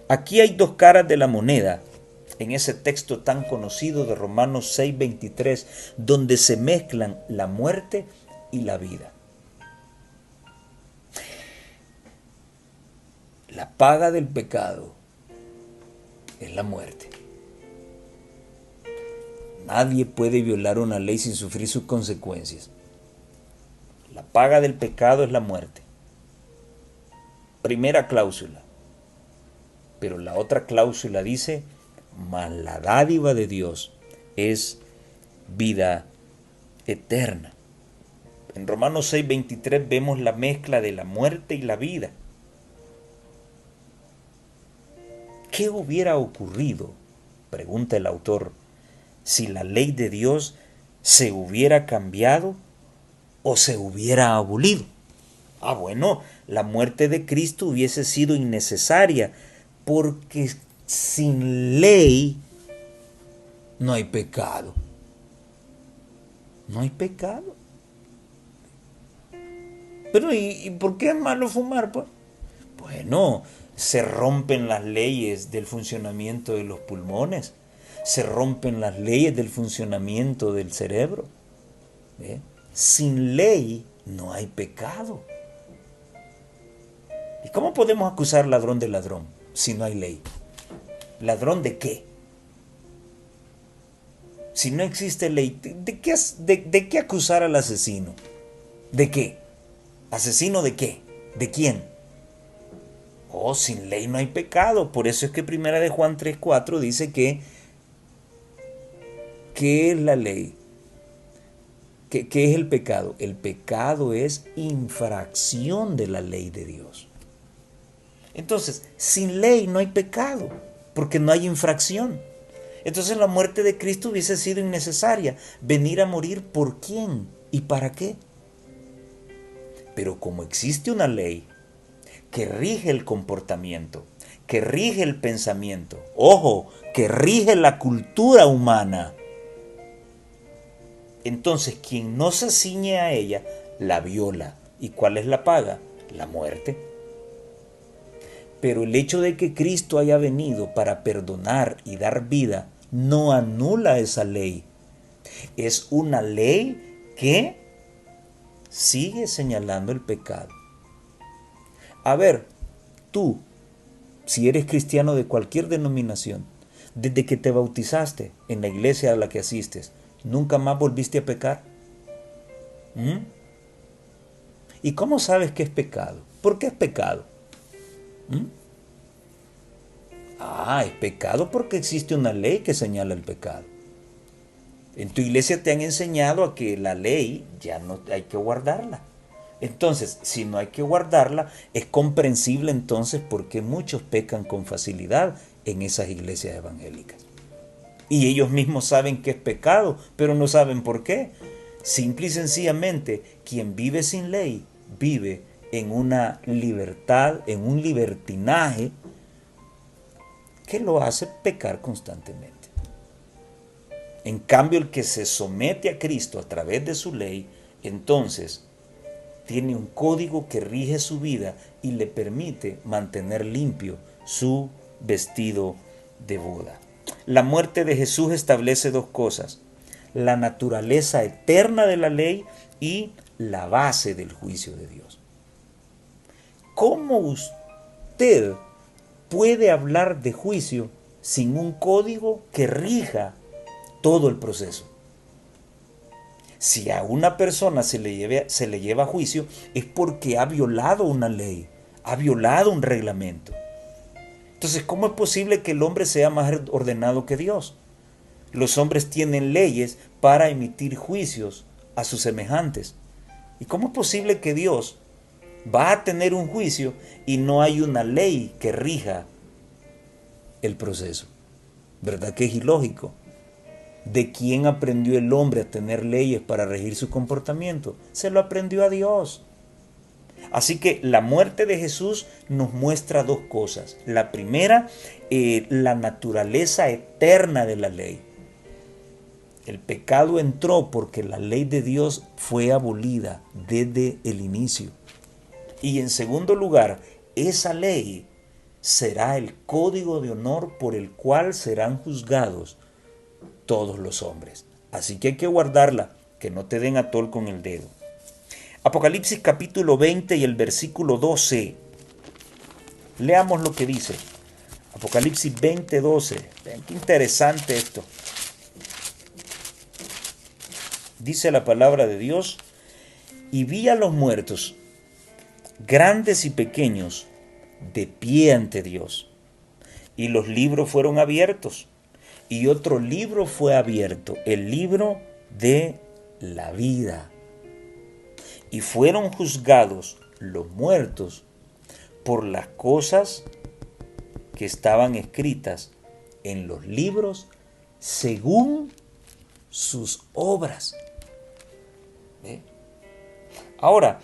S1: Aquí hay dos caras de la moneda en ese texto tan conocido de Romanos 6:23, donde se mezclan la muerte y la vida. La paga del pecado es la muerte. Nadie puede violar una ley sin sufrir sus consecuencias. La paga del pecado es la muerte. Primera cláusula. Pero la otra cláusula dice: mas la dádiva de Dios es vida eterna. En Romanos 6:23 vemos la mezcla de la muerte y la vida. ¿Qué hubiera ocurrido?, pregunta el autor, si la ley de Dios se hubiera cambiado o se hubiera abolido. Bueno, la muerte de Cristo hubiese sido innecesaria, porque sin ley no hay pecado. No hay pecado. Pero ¿y por qué es malo fumar, pues? Bueno, se rompen las leyes del funcionamiento de los pulmones, se rompen las leyes del funcionamiento del cerebro. ¿Ve? Sin ley no hay pecado. ¿Y cómo podemos acusar ladrón de ladrón si no hay ley? ¿Ladrón de qué? Si no existe ley, ¿de qué acusar al asesino? ¿De qué? ¿Asesino de qué? ¿De quién? Oh, sin ley no hay pecado. Por eso es que primera de Juan 3:4 dice que ¿qué es la ley? ¿Qué es el pecado? El pecado es infracción de la ley de Dios. Entonces, sin ley no hay pecado, porque no hay infracción. Entonces la muerte de Cristo hubiese sido innecesaria. Venir a morir, ¿por quién? ¿Y para qué? Pero como existe una ley que rige el comportamiento, que rige el pensamiento, ojo, que rige la cultura humana, entonces quien no se ciñe a ella, la viola. ¿Y cuál es la paga? La muerte. Pero el hecho de que Cristo haya venido para perdonar y dar vida no anula esa ley. Es una ley que sigue señalando el pecado. A ver, tú, si eres cristiano de cualquier denominación, desde que te bautizaste en la iglesia a la que asistes, ¿nunca más volviste a pecar? ¿Mm? ¿Y cómo sabes que es pecado? ¿Por qué es pecado? ¿Mm? Es pecado porque existe una ley que señala el pecado. En tu iglesia te han enseñado a que la ley ya no hay que guardarla. Entonces, si no hay que guardarla, es comprensible entonces por qué muchos pecan con facilidad en esas iglesias evangélicas. Y ellos mismos saben que es pecado, pero no saben por qué. Simple y sencillamente, quien vive sin ley vive en una libertad, en un libertinaje que lo hace pecar constantemente. En cambio, el que se somete a Cristo a través de su ley, entonces tiene un código que rige su vida y le permite mantener limpio su vestido de boda. La muerte de Jesús establece dos cosas: la naturaleza eterna de la ley y la base del juicio de Dios. ¿Cómo usted puede hablar de juicio sin un código que rija todo el proceso? Si a una persona se le lleva a juicio es porque ha violado una ley, ha violado un reglamento. Entonces, ¿cómo es posible que el hombre sea más ordenado que Dios? Los hombres tienen leyes para emitir juicios a sus semejantes. ¿Y cómo es posible que Dios va a tener un juicio y no hay una ley que rija el proceso? ¿Verdad que es ilógico? ¿De quién aprendió el hombre a tener leyes para regir su comportamiento? Se lo aprendió a Dios. Así que la muerte de Jesús nos muestra dos cosas. La primera, la naturaleza eterna de la ley. El pecado entró porque la ley de Dios fue abolida desde el inicio. Y en segundo lugar, esa ley será el código de honor por el cual serán juzgados todos los hombres. Así que hay que guardarla, que no te den atol con el dedo. Apocalipsis capítulo 20 y el versículo 12. Leamos lo que dice. Apocalipsis 20, 12. Vean qué interesante esto. Dice la palabra de Dios: y vi a los muertos, grandes y pequeños, de pie ante Dios. Y los libros fueron abiertos. Y otro libro fue abierto, el libro de la vida. Y fueron juzgados los muertos por las cosas que estaban escritas en los libros según sus obras. ¿Ve? Ahora,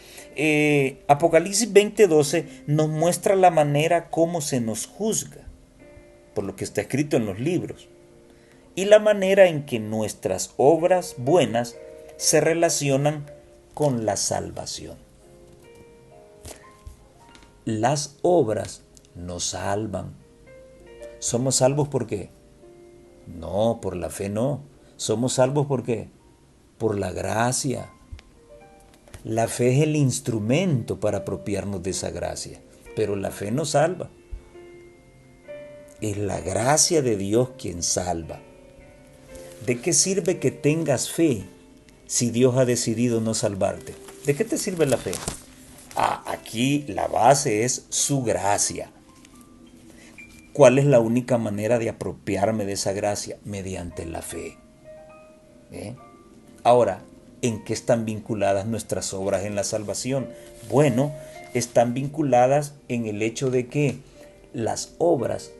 S1: Apocalipsis 20:12 nos muestra la manera como se nos juzga por lo que está escrito en los libros y la manera en que nuestras obras buenas se relacionan con la salvación. Las obras nos salvan. ¿Somos salvos por qué? No, por la fe no. ¿Somos salvos por qué? Por la gracia. La fe es el instrumento para apropiarnos de esa gracia, pero la fe no salva. Es la gracia de Dios quien salva. ¿De qué sirve que tengas fe si Dios ha decidido no salvarte? ¿De qué te sirve la fe? Aquí la base es su gracia. ¿Cuál es la única manera de apropiarme de esa gracia? Mediante la fe. Ahora, ¿en qué están vinculadas nuestras obras en la salvación? Bueno, están vinculadas en el hecho de que las obras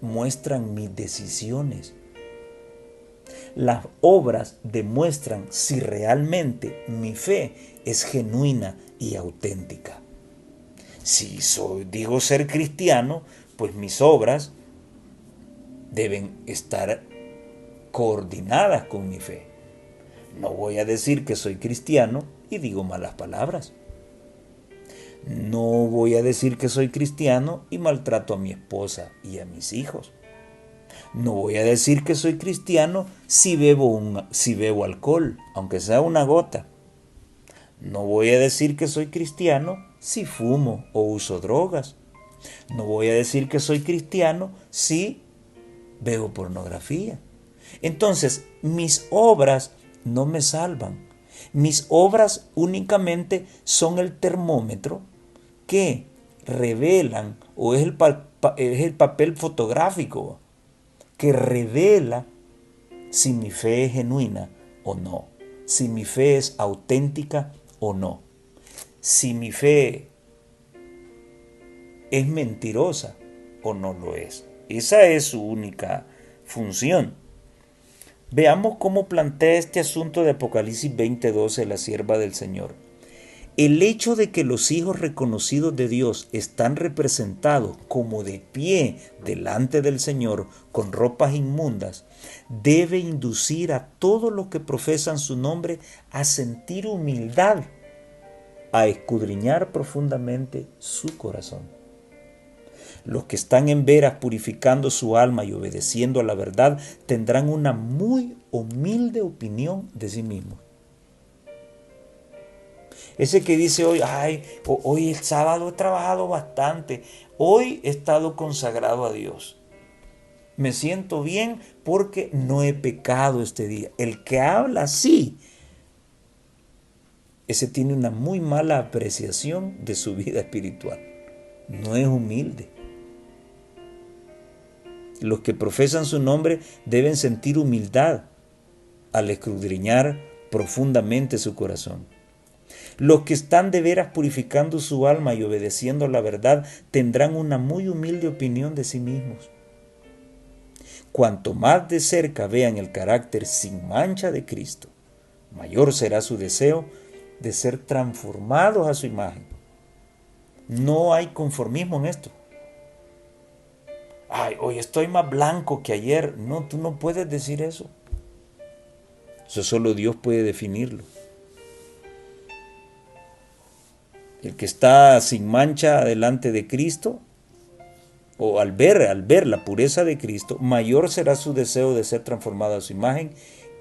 S1: muestran mis decisiones. Las obras demuestran si realmente mi fe es genuina y auténtica. Si digo ser cristiano, pues mis obras deben estar coordinadas con mi fe. No voy a decir que soy cristiano y digo malas palabras. No voy a decir que soy cristiano y maltrato a mi esposa y a mis hijos. No voy a decir que soy cristiano si bebo alcohol, aunque sea una gota. No voy a decir que soy cristiano si fumo o uso drogas. No voy a decir que soy cristiano si veo pornografía. Entonces, mis obras no me salvan. Mis obras únicamente son el termómetro que revelan, o es el papel fotográfico que revela si mi fe es genuina o no, si mi fe es auténtica o no, si mi fe es mentirosa o no lo es. Esa es su única función. Veamos cómo plantea este asunto de Apocalipsis 20:12 la sierva del Señor. El hecho de que los hijos reconocidos de Dios están representados como de pie delante del Señor con ropas inmundas debe inducir a todos los que profesan su nombre a sentir humildad, a escudriñar profundamente su corazón. Los que están en veras purificando su alma y obedeciendo a la verdad tendrán una muy humilde opinión de sí mismos. Ese que dice hoy, hoy el sábado he trabajado bastante, hoy he estado consagrado a Dios. Me siento bien porque no he pecado este día. El que habla así, ese tiene una muy mala apreciación de su vida espiritual. No es humilde. Los que profesan su nombre deben sentir humildad al escudriñar profundamente su corazón. Los que están de veras purificando su alma y obedeciendo la verdad tendrán una muy humilde opinión de sí mismos. Cuanto más de cerca vean el carácter sin mancha de Cristo, mayor será su deseo de ser transformados a su imagen. No hay conformismo en esto. Hoy estoy más blanco que ayer. No, tú no puedes decir eso. Eso solo Dios puede definirlo. El que está sin mancha delante de Cristo, o al ver la pureza de Cristo, mayor será su deseo de ser transformado a su imagen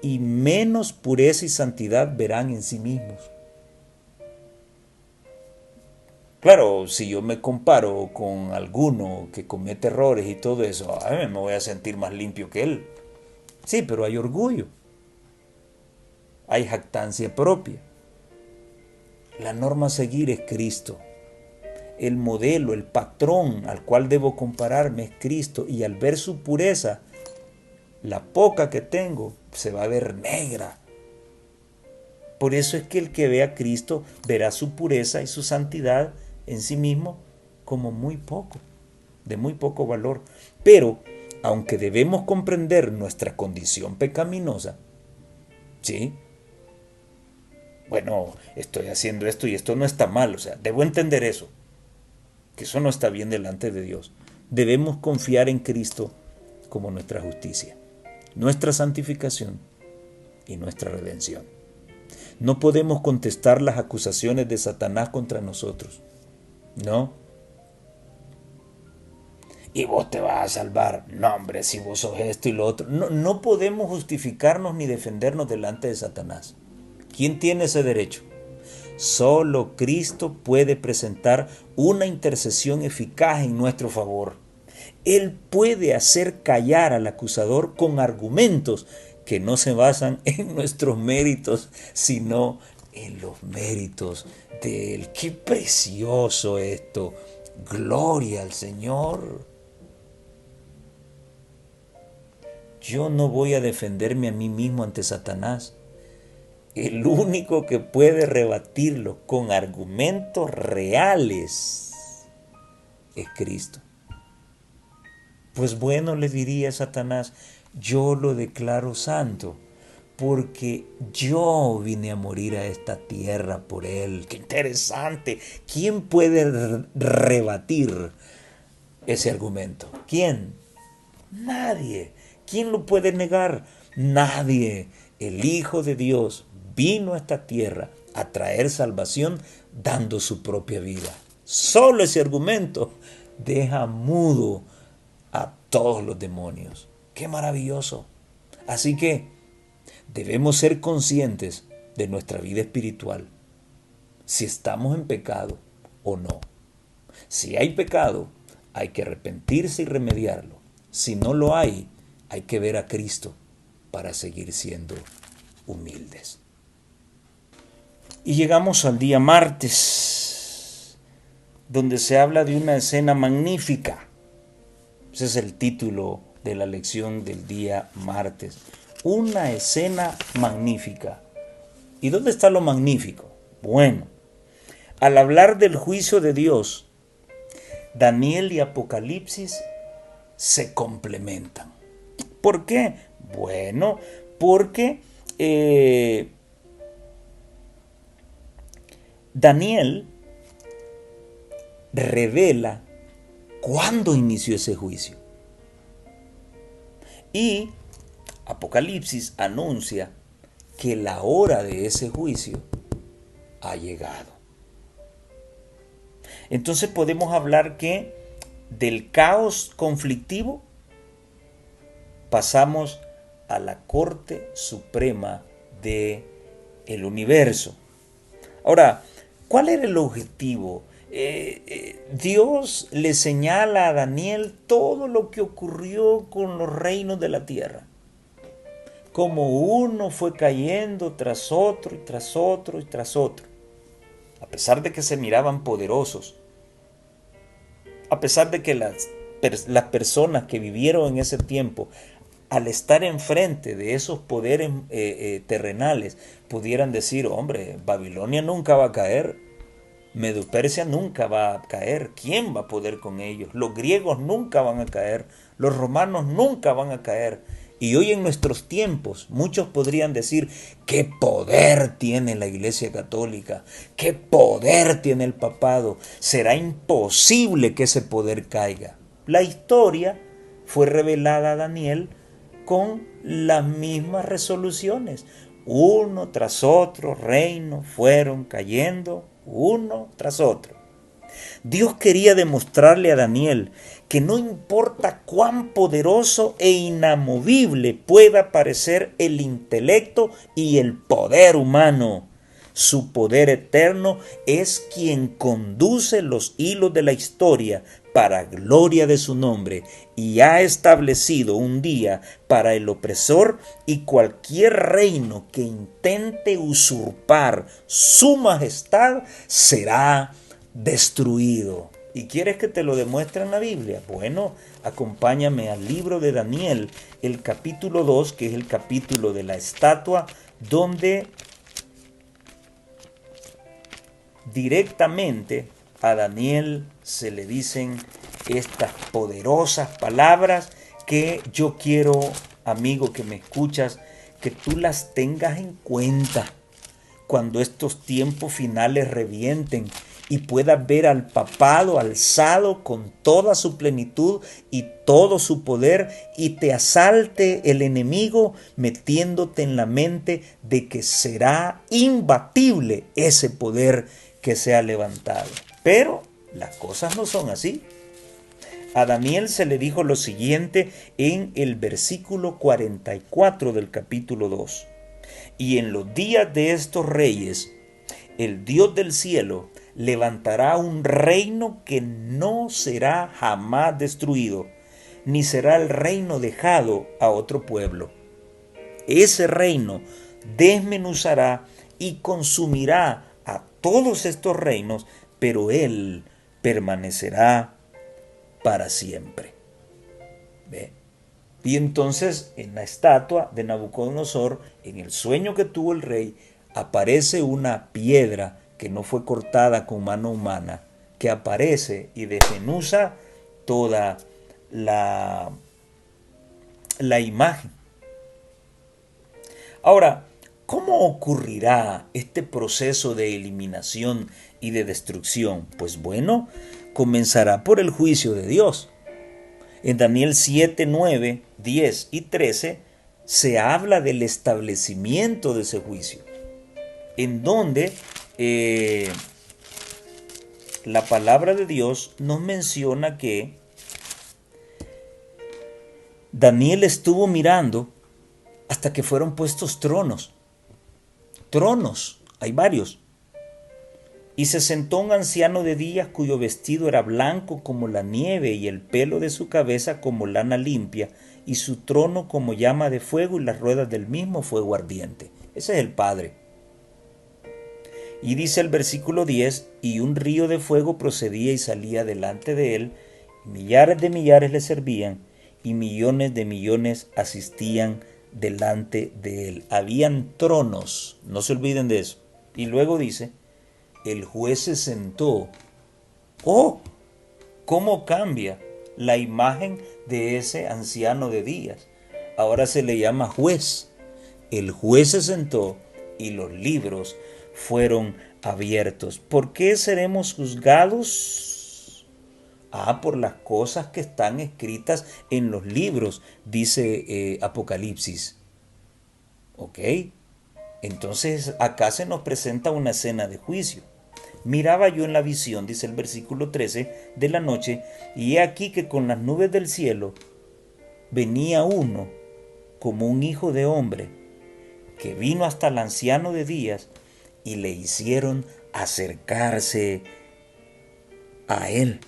S1: y menos pureza y santidad verán en sí mismos. Claro, si yo me comparo con alguno que comete errores y todo eso, me voy a sentir más limpio que él. Sí, pero hay orgullo, hay jactancia propia. La norma a seguir es Cristo. El modelo, el patrón al cual debo compararme es Cristo, y al ver su pureza, la poca que tengo se va a ver negra. Por eso es que el que ve a Cristo verá su pureza y su santidad en sí mismo como muy poco, de muy poco valor. Pero, aunque debemos comprender nuestra condición pecaminosa, ¿sí? Bueno, estoy haciendo esto y esto no está mal, debo entender eso, que eso no está bien delante de Dios. Debemos confiar en Cristo como nuestra justicia, nuestra santificación y nuestra redención. No podemos contestar las acusaciones de Satanás contra nosotros. No. Y vos te vas a salvar. No, hombre, si vos sos esto y lo otro. No podemos justificarnos ni defendernos delante de Satanás. ¿Quién tiene ese derecho? Solo Cristo puede presentar una intercesión eficaz en nuestro favor. Él puede hacer callar al acusador con argumentos que no se basan en nuestros méritos, sino en los méritos de Él. ¡Qué precioso esto! Gloria al Señor. Yo no voy a defenderme a mí mismo ante Satanás. El único que puede rebatirlo con argumentos reales es Cristo. Pues bueno, le diría Satanás, yo lo declaro santo, porque yo vine a morir a esta tierra por él. ¡Qué interesante! ¿Quién puede rebatir ese argumento? ¿Quién? Nadie. ¿Quién lo puede negar? Nadie. El Hijo de Dios vino a esta tierra a traer salvación dando su propia vida. Solo ese argumento deja mudo a todos los demonios. ¡Qué maravilloso! Así que debemos ser conscientes de nuestra vida espiritual, si estamos en pecado o no. Si hay pecado, hay que arrepentirse y remediarlo. Si no lo hay, hay que ver a Cristo para seguir siendo humildes. Y llegamos al día martes, donde se habla de una escena magnífica. Ese es el título de la lección del día martes. Una escena magnífica. ¿Y dónde está lo magnífico? Bueno, al hablar del juicio de Dios, Daniel y Apocalipsis se complementan. ¿Por qué? Bueno, porque Daniel revela cuándo inició ese juicio. Y Apocalipsis anuncia que la hora de ese juicio ha llegado. Entonces podemos hablar que del caos conflictivo pasamos a la Corte Suprema del universo. Ahora, ¿cuál era el objetivo? Dios le señala a Daniel todo lo que ocurrió con los reinos de la tierra. Como uno fue cayendo tras otro y tras otro y tras otro. A pesar de que se miraban poderosos. A pesar de que las personas que vivieron en ese tiempo, al estar enfrente de esos poderes terrenales, pudieran decir, hombre, Babilonia nunca va a caer. Medo-Persia nunca va a caer. ¿Quién va a poder con ellos? Los griegos nunca van a caer. Los romanos nunca van a caer. Y hoy en nuestros tiempos muchos podrían decir, ¿qué poder tiene la Iglesia Católica? ¿Qué poder tiene el papado? Será imposible que ese poder caiga. La historia fue revelada a Daniel con las mismas resoluciones. Uno tras otro reinos fueron cayendo, uno tras otro. Dios quería demostrarle a Daniel que no importa cuán poderoso e inamovible pueda parecer el intelecto y el poder humano, su poder eterno es quien conduce los hilos de la historia para gloria de su nombre y ha establecido un día para el opresor y cualquier reino que intente usurpar su majestad será destruido. ¿Y quieres que te lo demuestre en la Biblia? Bueno, acompáñame al libro de Daniel, el capítulo 2, que es el capítulo de la estatua, donde directamente a Daniel se le dicen estas poderosas palabras que yo quiero, amigo que me escuchas, que tú las tengas en cuenta cuando estos tiempos finales revienten y puedas ver al papado alzado con toda su plenitud y todo su poder y te asalte el enemigo metiéndote en la mente de que será imbatible ese poder que se ha levantado. Pero las cosas no son así. A Daniel se le dijo lo siguiente en el versículo 44 del capítulo 2. Y en los días de estos reyes, el Dios del cielo levantará un reino que no será jamás destruido, ni será el reino dejado a otro pueblo. ese reino desmenuzará y consumirá a todos estos reinos, pero Él permanecerá para siempre. ¿Ve? Y entonces en la estatua de Nabucodonosor, en el sueño que tuvo el rey, aparece una piedra que no fue cortada con mano humana, que aparece y desmenuza toda la imagen. Ahora, ¿cómo ocurrirá este proceso de eliminación y de destrucción? Pues bueno, comenzará por el juicio de Dios. En Daniel 7, 9, 10 y 13 se habla del establecimiento de ese juicio, en donde la palabra de Dios nos menciona que Daniel estuvo mirando hasta que fueron puestos tronos. Tronos, hay varios. Y se sentó un anciano de días cuyo vestido era blanco como la nieve y el pelo de su cabeza como lana limpia y su trono como llama de fuego y las ruedas del mismo fuego ardiente. Ese es el Padre. Y dice el versículo 10, y un río de fuego procedía y salía delante de él, y millares de millares le servían y millones de millones asistían delante de él. Habían tronos, no se olviden de eso. Y luego dice, el juez se sentó. ¡Oh! ¿Cómo cambia la imagen de ese anciano de días? Ahora se le llama juez. El juez se sentó y los libros fueron abiertos. ¿Por qué seremos juzgados? Por las cosas que están escritas en los libros, dice Apocalipsis. ¿Ok? Entonces acá se nos presenta una escena de juicio. Miraba yo en la visión, dice el versículo 13, de la noche, y he aquí que con las nubes del cielo venía uno como un hijo de hombre, que vino hasta el anciano de días y le hicieron acercarse a él.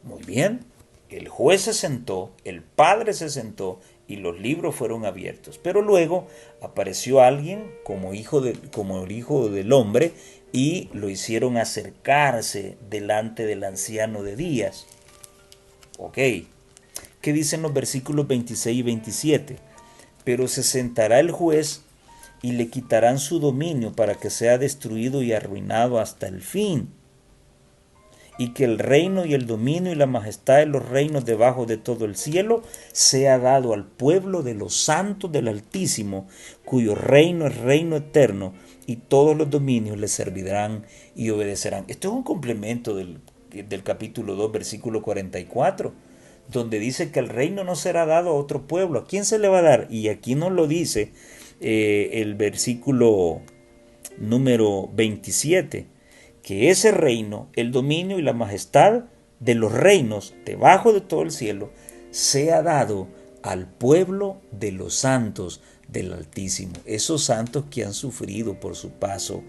S1: Muy bien, el juez se sentó, el Padre se sentó y los libros fueron abiertos. Pero luego apareció alguien como el hijo del hombre y lo hicieron acercarse delante del anciano de días. Ok, ¿qué dicen los versículos 26 y 27? Pero se sentará el juez y le quitarán su dominio para que sea destruido y arruinado hasta el fin. Y que el reino y el dominio y la majestad de los reinos debajo de todo el cielo sea dado al pueblo de los santos del Altísimo, cuyo reino es reino eterno, y todos los dominios le servirán y obedecerán. Esto es un complemento del capítulo 2, versículo 44, donde dice que el reino no será dado a otro pueblo. ¿A quién se le va a dar? Y aquí nos lo dice el versículo número 27. Que ese reino, el dominio y la majestad de los reinos debajo de todo el cielo sea dado al pueblo de los santos del Altísimo, esos santos que han sufrido por su paso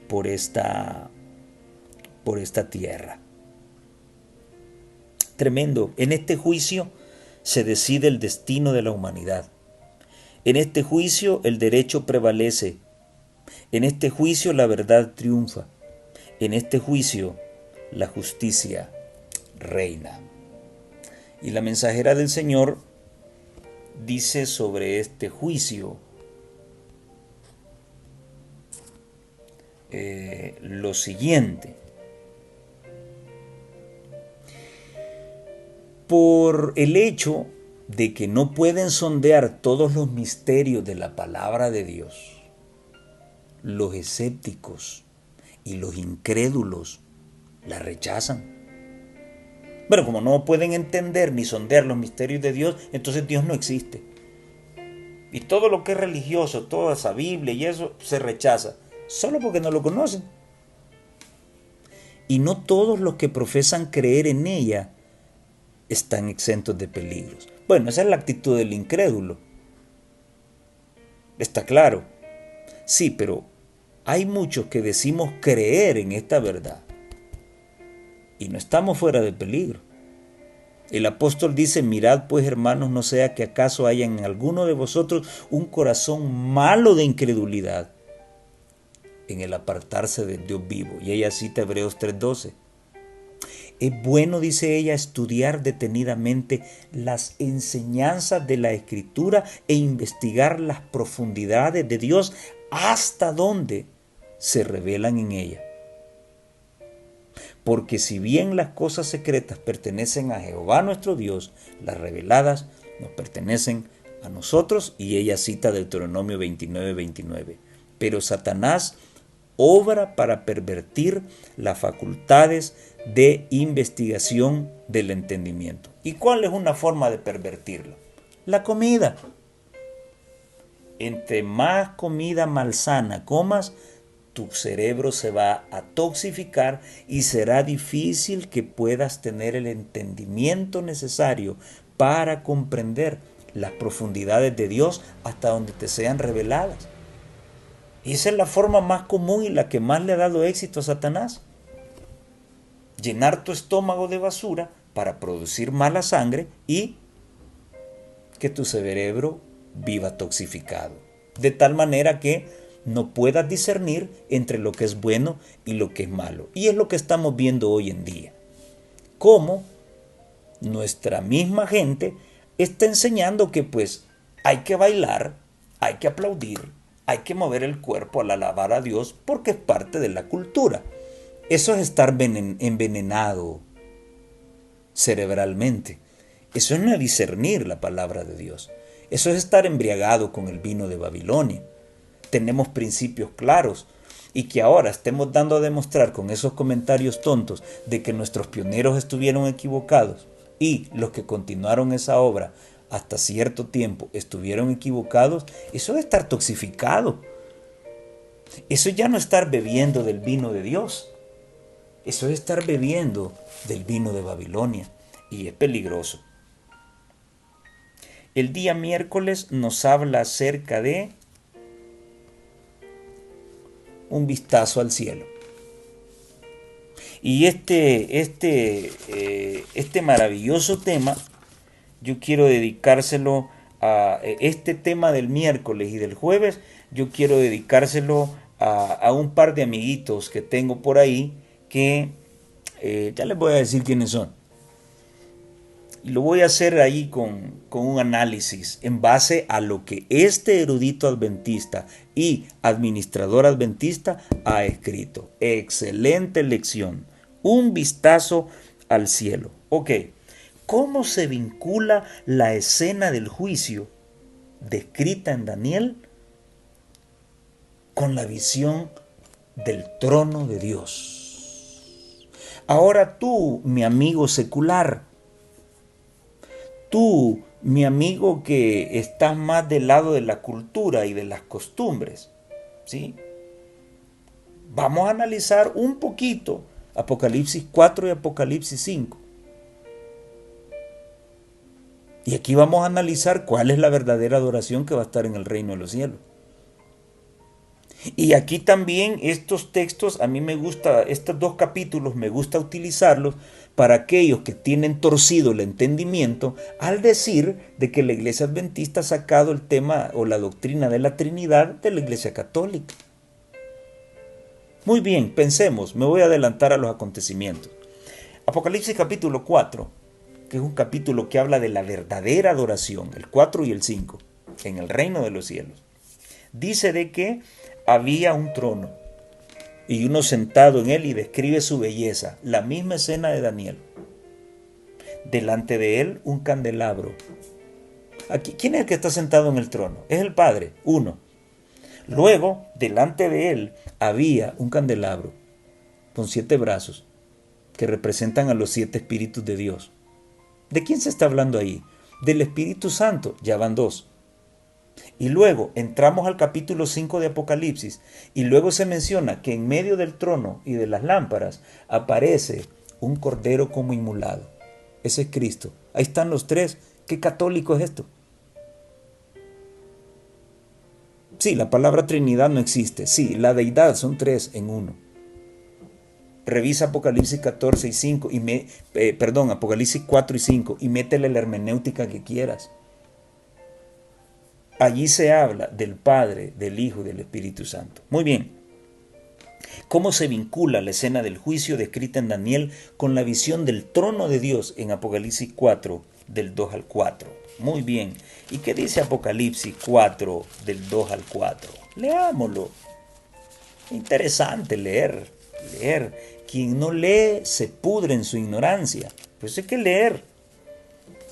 S1: por esta tierra. Tremendo. En este juicio se decide el destino de la humanidad. En este juicio el derecho prevalece. En este juicio la verdad triunfa. En este juicio, la justicia reina. Y la mensajera del Señor dice sobre este juicio lo siguiente. Por el hecho de que no pueden sondear todos los misterios de la palabra de Dios, los escépticos y los incrédulos la rechazan. Pero como no pueden entender ni sondear los misterios de Dios, entonces Dios no existe. Y todo lo que es religioso, toda esa Biblia y eso, se rechaza, solo porque no lo conocen. Y no todos los que profesan creer en ella están exentos de peligros. Bueno, esa es la actitud del incrédulo. Está claro. Sí, pero hay muchos que decimos creer en esta verdad y no estamos fuera de peligro. El apóstol dice, mirad pues hermanos, no sea que acaso haya en alguno de vosotros un corazón malo de incredulidad en el apartarse del Dios vivo. Y ella cita Hebreos 3:12. Es bueno, dice ella, estudiar detenidamente las enseñanzas de la Escritura e investigar las profundidades de Dios hasta donde se revelan en ella. Porque si bien las cosas secretas pertenecen a Jehová nuestro Dios, las reveladas nos pertenecen a nosotros. Y ella cita Deuteronomio 29:29. Pero Satanás obra para pervertir las facultades de investigación del entendimiento. ¿Y cuál es una forma de pervertirlo? La comida. Entre más comida malsana comas, tu cerebro se va a toxificar y será difícil que puedas tener el entendimiento necesario para comprender las profundidades de Dios hasta donde te sean reveladas. Y esa es la forma más común y la que más le ha dado éxito a Satanás. Llenar tu estómago de basura para producir mala sangre y que tu cerebro viva toxificado. De tal manera que no puedas discernir entre lo que es bueno y lo que es malo. Y es lo que estamos viendo hoy en día. Cómo nuestra misma gente está enseñando que pues hay que bailar, hay que aplaudir, hay que mover el cuerpo al alabar a Dios porque es parte de la cultura. Eso es estar envenenado cerebralmente. Eso no es discernir la palabra de Dios. Eso es estar embriagado con el vino de Babilonia. Tenemos principios claros y que ahora estemos dando a demostrar con esos comentarios tontos de que nuestros pioneros estuvieron equivocados y los que continuaron esa obra hasta cierto tiempo estuvieron equivocados, eso es estar toxificado. Eso ya no es estar bebiendo del vino de Dios. Eso es estar bebiendo del vino de Babilonia y es peligroso. El día miércoles nos habla acerca de un vistazo al cielo. Y este maravilloso tema, yo quiero dedicárselo a este tema del miércoles y del jueves, yo quiero dedicárselo a un par de amiguitos que tengo por ahí que ya les voy a decir quiénes son. Y lo voy a hacer ahí con un análisis en base a lo que este erudito adventista y administrador adventista ha escrito. Excelente lección. Un vistazo al cielo. Ok, ¿cómo se vincula la escena del juicio descrita en Daniel con la visión del trono de Dios? Ahora tú, mi amigo secular, tú, mi amigo que estás más del lado de la cultura y de las costumbres, ¿sí? Vamos a analizar un poquito Apocalipsis 4 y Apocalipsis 5. Y aquí vamos a analizar cuál es la verdadera adoración que va a estar en el reino de los cielos. Y aquí también estos textos, a mí me gusta, estos dos capítulos me gusta utilizarlos para aquellos que tienen torcido el entendimiento al decir de que la iglesia adventista ha sacado el tema o la doctrina de la Trinidad de la iglesia católica. Muy bien, pensemos, me voy a adelantar a los acontecimientos. Apocalipsis capítulo 4, que es un capítulo que habla de la verdadera adoración, el 4 y el 5, en el reino de los cielos. Dice de que había un trono y uno sentado en él y describe su belleza, la misma escena de Daniel. Delante de él un candelabro. Aquí, ¿quién es el que está sentado en el trono? Es el Padre, uno. Luego, delante de él había un candelabro con 7 brazos que representan a los 7 espíritus de Dios. ¿De quién se está hablando ahí? Del Espíritu Santo, ya van 2. Y luego entramos al capítulo 5 de Apocalipsis y luego se menciona que en medio del trono y de las lámparas aparece un cordero como inmolado. Ese es Cristo. Ahí están los 3. ¿Qué católico es esto? Sí, la palabra Trinidad no existe. Sí, la deidad son 3 en 1. Revisa Apocalipsis 14 y 5 Apocalipsis 4 y 5 y métele la hermenéutica que quieras. Allí se habla del Padre, del Hijo y del Espíritu Santo. Muy bien. ¿Cómo se vincula la escena del juicio descrita en Daniel con la visión del trono de Dios en Apocalipsis 4, del 2 al 4? Muy bien. ¿Y qué dice Apocalipsis 4, del 2 al 4? Leámoslo. Interesante leer. Quien no lee se pudre en su ignorancia. Pues hay que leer.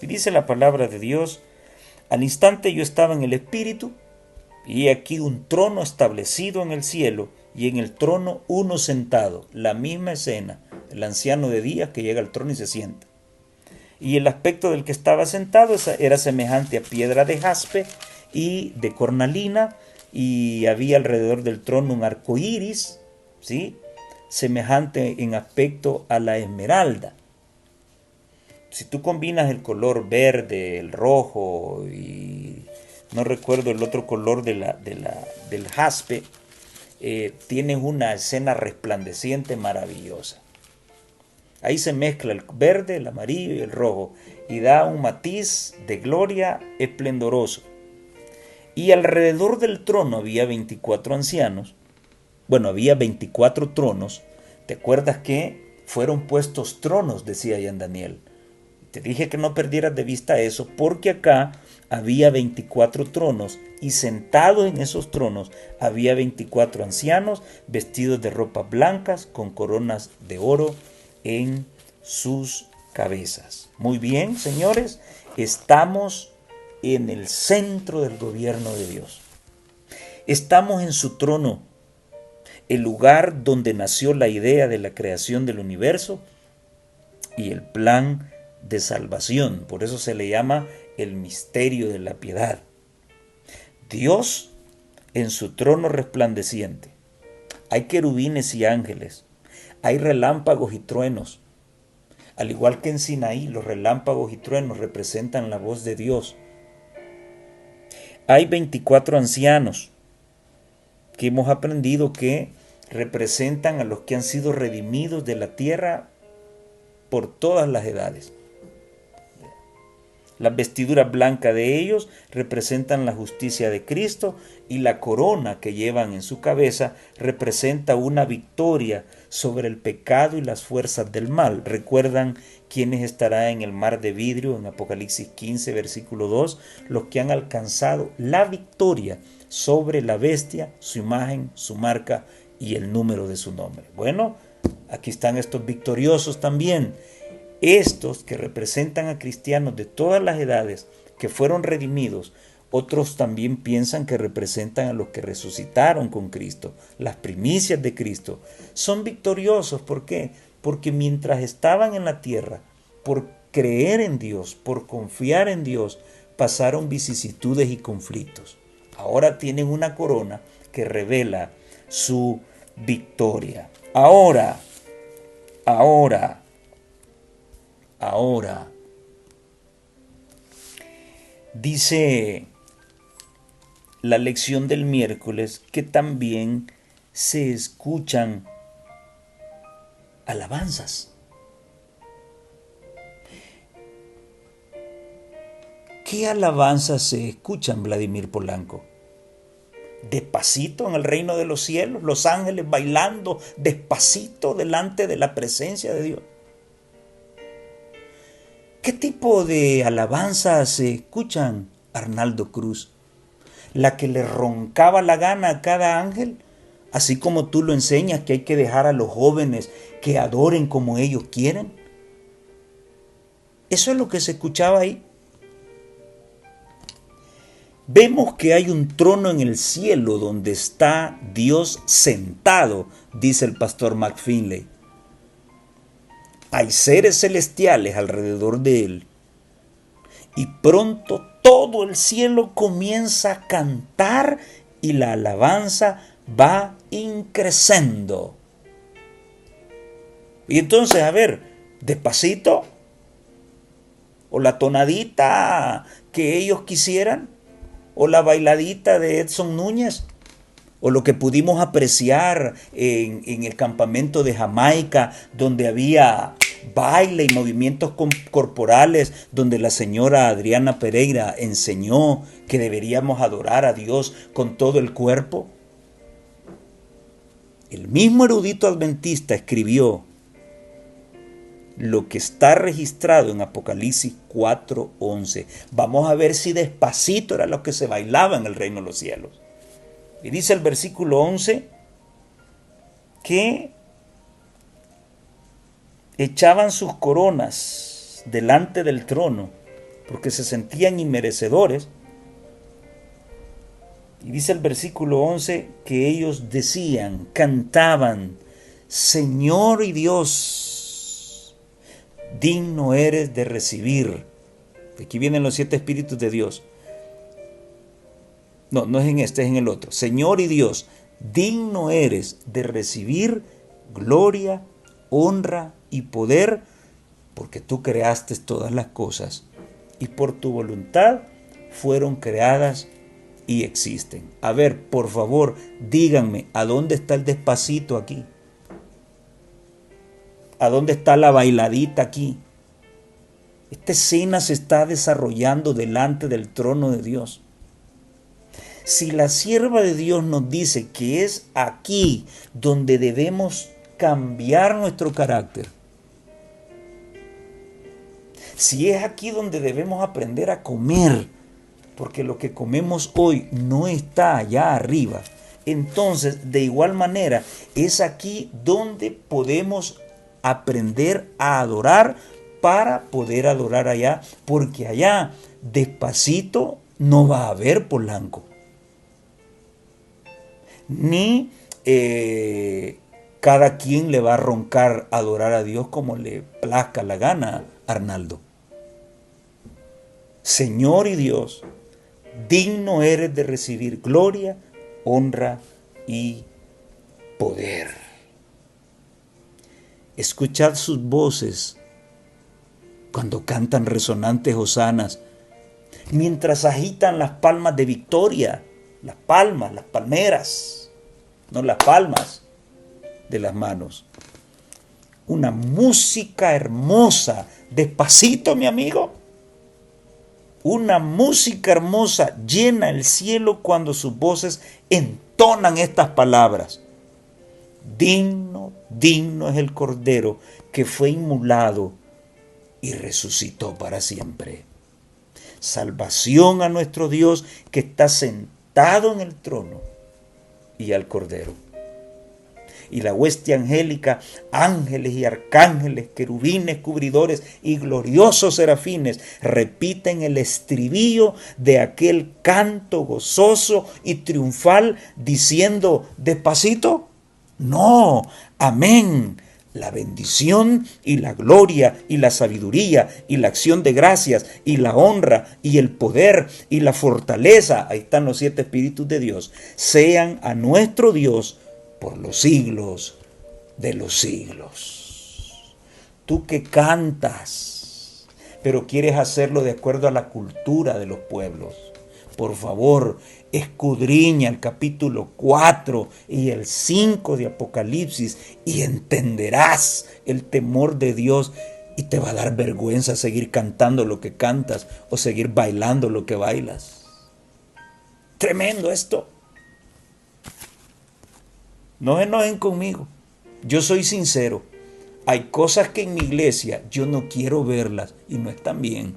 S1: Y dice la palabra de Dios: al instante yo estaba en el Espíritu, y he aquí un trono establecido en el cielo, y en el trono uno sentado. La misma escena, el anciano de días que llega al trono y se sienta. Y el aspecto del que estaba sentado era semejante a piedra de jaspe y de cornalina, y había alrededor del trono un arco iris, ¿sí?, semejante en aspecto a la esmeralda. Si tú combinas el color verde, el rojo y no recuerdo el otro color del jaspe, tienes una escena resplandeciente maravillosa. Ahí se mezcla el verde, el amarillo y el rojo y da un matiz de gloria esplendoroso. Y alrededor del trono había 24 ancianos. Bueno, había 24 tronos. ¿Te acuerdas que fueron puestos tronos? Decía ya en Daniel. Te dije que no perdieras de vista eso, porque acá había 24 tronos y sentados en esos tronos había 24 ancianos vestidos de ropas blancas con coronas de oro en sus cabezas. Muy bien, señores, estamos en el centro del gobierno de Dios. Estamos en su trono, el lugar donde nació la idea de la creación del universo y el plan de salvación. Por eso se le llama el misterio de la piedad. Dios en su trono resplandeciente. Hay querubines y ángeles. Hay relámpagos y truenos. Al igual que en Sinaí, los relámpagos y truenos representan la voz de Dios. Hay 24 ancianos que hemos aprendido que representan a los que han sido redimidos de la tierra por todas las edades. Las vestiduras blancas de ellos representan la justicia de Cristo y la corona que llevan en su cabeza representa una victoria sobre el pecado y las fuerzas del mal. ¿Recuerdan quiénes estarán en el mar de vidrio en Apocalipsis 15, versículo 2? Los que han alcanzado la victoria sobre la bestia, su imagen, su marca y el número de su nombre. Bueno, aquí están estos victoriosos también. Estos que representan a cristianos de todas las edades que fueron redimidos. Otros también piensan que representan a los que resucitaron con Cristo, las primicias de Cristo. Son victoriosos, ¿por qué? Porque mientras estaban en la tierra, por creer en Dios, por confiar en Dios, pasaron vicisitudes y conflictos. Ahora tienen una corona que revela su victoria. Ahora, dice la lección del miércoles que también se escuchan alabanzas. ¿Qué alabanzas se escuchan, Vladimir Polanco? Despacito en el reino de los cielos, los ángeles bailando despacito delante de la presencia de Dios. ¿Qué tipo de alabanzas se escuchan, Arnaldo Cruz? ¿La que le roncaba la gana a cada ángel? Así como tú lo enseñas que hay que dejar a los jóvenes que adoren como ellos quieren. Eso es lo que se escuchaba ahí. Vemos que hay un trono en el cielo donde está Dios sentado, dice el pastor McFinley. Hay seres celestiales alrededor de él. Y pronto todo el cielo comienza a cantar y la alabanza va increciendo. Y entonces, a ver, despacito, o la tonadita que ellos quisieran, o la bailadita de Edson Núñez, O lo que pudimos apreciar en el campamento de Jamaica, donde había baile y movimientos corporales, donde la señora Adriana Pereira enseñó que deberíamos adorar a Dios con todo el cuerpo. El mismo erudito adventista escribió lo que está registrado en Apocalipsis 4:11. Vamos a ver si despacito era lo que se bailaba en el reino de los cielos. Y dice el versículo 11 que echaban sus coronas delante del trono porque se sentían inmerecedores. Y dice el versículo 11 que ellos decían, cantaban, Señor y Dios, digno eres de recibir. Aquí vienen los 7 espíritus de Dios. No es en este, es en el otro. Señor y Dios, digno eres de recibir gloria, honra y poder, porque tú creaste todas las cosas y por tu voluntad fueron creadas y existen. A ver, por favor, díganme, ¿a dónde está el despacito aquí? ¿A dónde está la bailadita aquí? Esta escena se está desarrollando delante del trono de Dios. Si la sierva de Dios nos dice que es aquí donde debemos cambiar nuestro carácter, si es aquí donde debemos aprender a comer, porque lo que comemos hoy no está allá arriba, entonces de igual manera es aquí donde podemos aprender a adorar para poder adorar allá, porque allá despacito no va a haber Polanco. Ni cada quien le va a roncar adorar a Dios como le plazca la gana, Arnaldo. Señor y Dios, digno eres de recibir gloria, honra y poder. Escuchad sus voces cuando cantan resonantes hosanas, mientras agitan las palmas de victoria, las palmas, las palmeras, no las palmas de las manos. Una música hermosa, despacito, mi amigo. Una música hermosa llena el cielo cuando sus voces entonan estas palabras. Digno, digno es el Cordero que fue inmolado y resucitó para siempre. Salvación a nuestro Dios que está sentado en el trono y al Cordero. Y la hueste angélica, ángeles y arcángeles, querubines, cubridores y gloriosos serafines, repiten el estribillo de aquel canto gozoso y triunfal, diciendo, despacito, no, amén. La bendición y la gloria y la sabiduría y la acción de gracias y la honra y el poder y la fortaleza, ahí están los 7 espíritus de Dios, sean a nuestro Dios por los siglos de los siglos. Tú que cantas, pero quieres hacerlo de acuerdo a la cultura de los pueblos, por favor, escudriña el capítulo 4 y el 5 de Apocalipsis y entenderás el temor de Dios y te va a dar vergüenza seguir cantando lo que cantas o seguir bailando lo que bailas. Tremendo esto. No se enojen conmigo. Yo soy sincero. Hay cosas que en mi iglesia yo no quiero verlas y no están bien.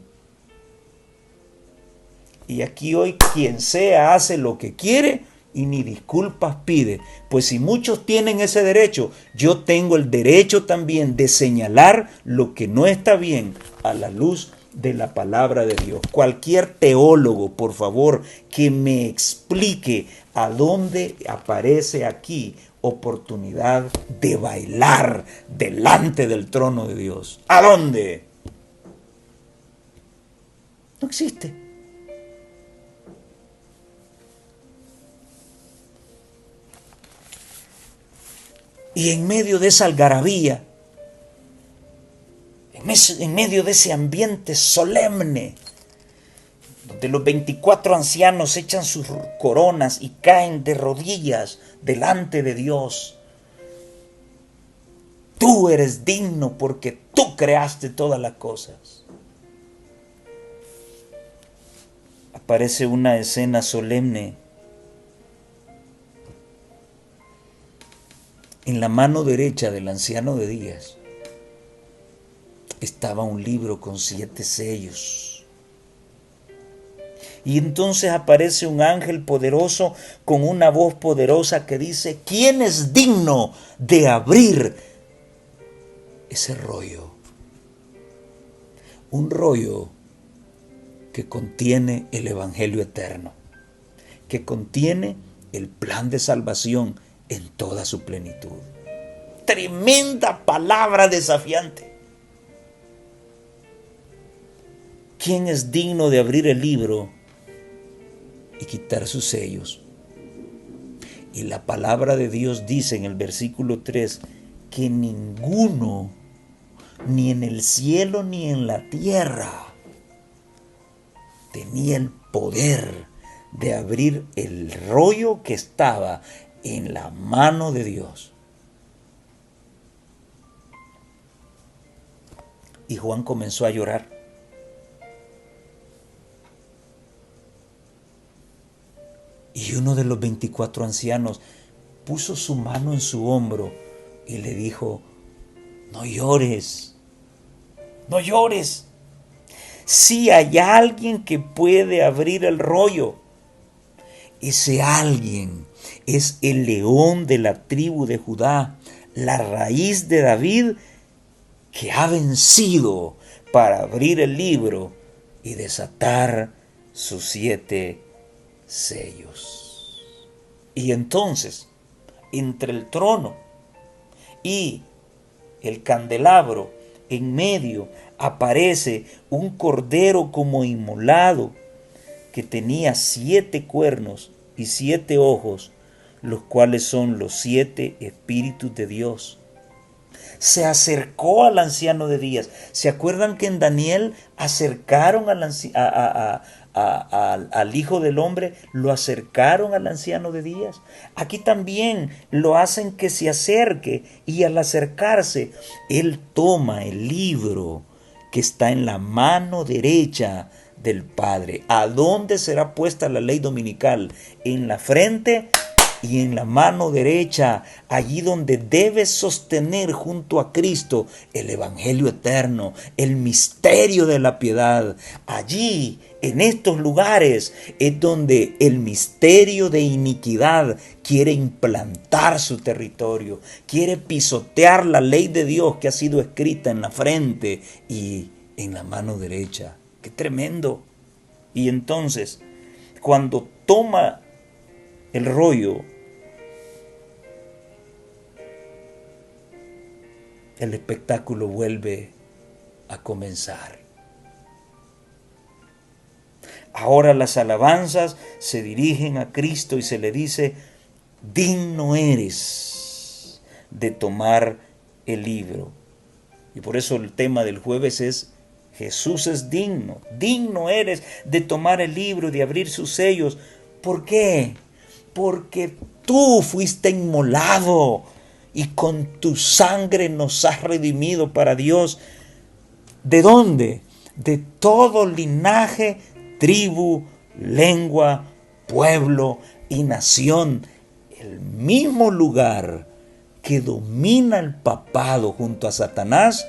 S1: Y aquí hoy quien sea hace lo que quiere y ni disculpas pide. Pues si muchos tienen ese derecho, yo tengo el derecho también de señalar lo que no está bien a la luz de la palabra de Dios. Cualquier teólogo, por favor, que me explique a dónde aparece aquí oportunidad de bailar delante del trono de Dios. ¿A dónde? No existe. Y en medio de esa algarabía, en medio de ese ambiente solemne, donde los 24 ancianos echan sus coronas y caen de rodillas delante de Dios. Tú eres digno porque tú creaste todas las cosas. Aparece una escena solemne. En la mano derecha del anciano de días estaba un libro con 7 sellos. Y entonces aparece un ángel poderoso con una voz poderosa que dice: ¿quién es digno de abrir ese rollo? Un rollo que contiene el Evangelio eterno, que contiene el plan de salvación en toda su plenitud. Tremenda palabra desafiante. ¿Quién es digno de abrir el libro y quitar sus sellos? Y la palabra de Dios dice en el versículo 3 que ninguno, ni en el cielo ni en la tierra, tenía el poder de abrir el rollo que estaba en la mano de Dios. Y Juan comenzó a llorar. Y uno de los 24 ancianos puso su mano en su hombro y le dijo: no llores, no llores. Si hay alguien que puede abrir el rollo, ese alguien es el león de la tribu de Judá, la raíz de David, que ha vencido para abrir el libro y desatar sus 7 sellos. Y entonces, entre el trono y el candelabro, en medio, aparece un cordero como inmolado, que tenía 7 cuernos y 7 ojos, los cuales son los 7 espíritus de Dios. Se acercó al anciano de días. ¿Se acuerdan que en Daniel acercaron al Hijo del Hombre? Lo acercaron al anciano de días. Aquí también lo hacen que se acerque, y al acercarse, él toma el libro que está en la mano derecha del Padre. ¿A dónde será puesta la ley dominical? En la frente y en la mano derecha, allí donde debes sostener junto a Cristo el Evangelio eterno, el misterio de la piedad. Allí, en estos lugares, es donde el misterio de iniquidad quiere implantar su territorio, quiere pisotear la ley de Dios que ha sido escrita en la frente y en la mano derecha. ¡Qué tremendo! Y entonces, cuando toma el rollo, el espectáculo vuelve a comenzar. Ahora las alabanzas se dirigen a Cristo y se le dice: digno eres de tomar el libro. Y por eso el tema del jueves es: Jesús es digno. Digno eres de tomar el libro y de abrir sus sellos. ¿Por qué? Porque tú fuiste inmolado y con tu sangre nos has redimido para Dios. ¿De dónde? De todo linaje, tribu, lengua, pueblo y nación. El mismo lugar que domina el papado junto a Satanás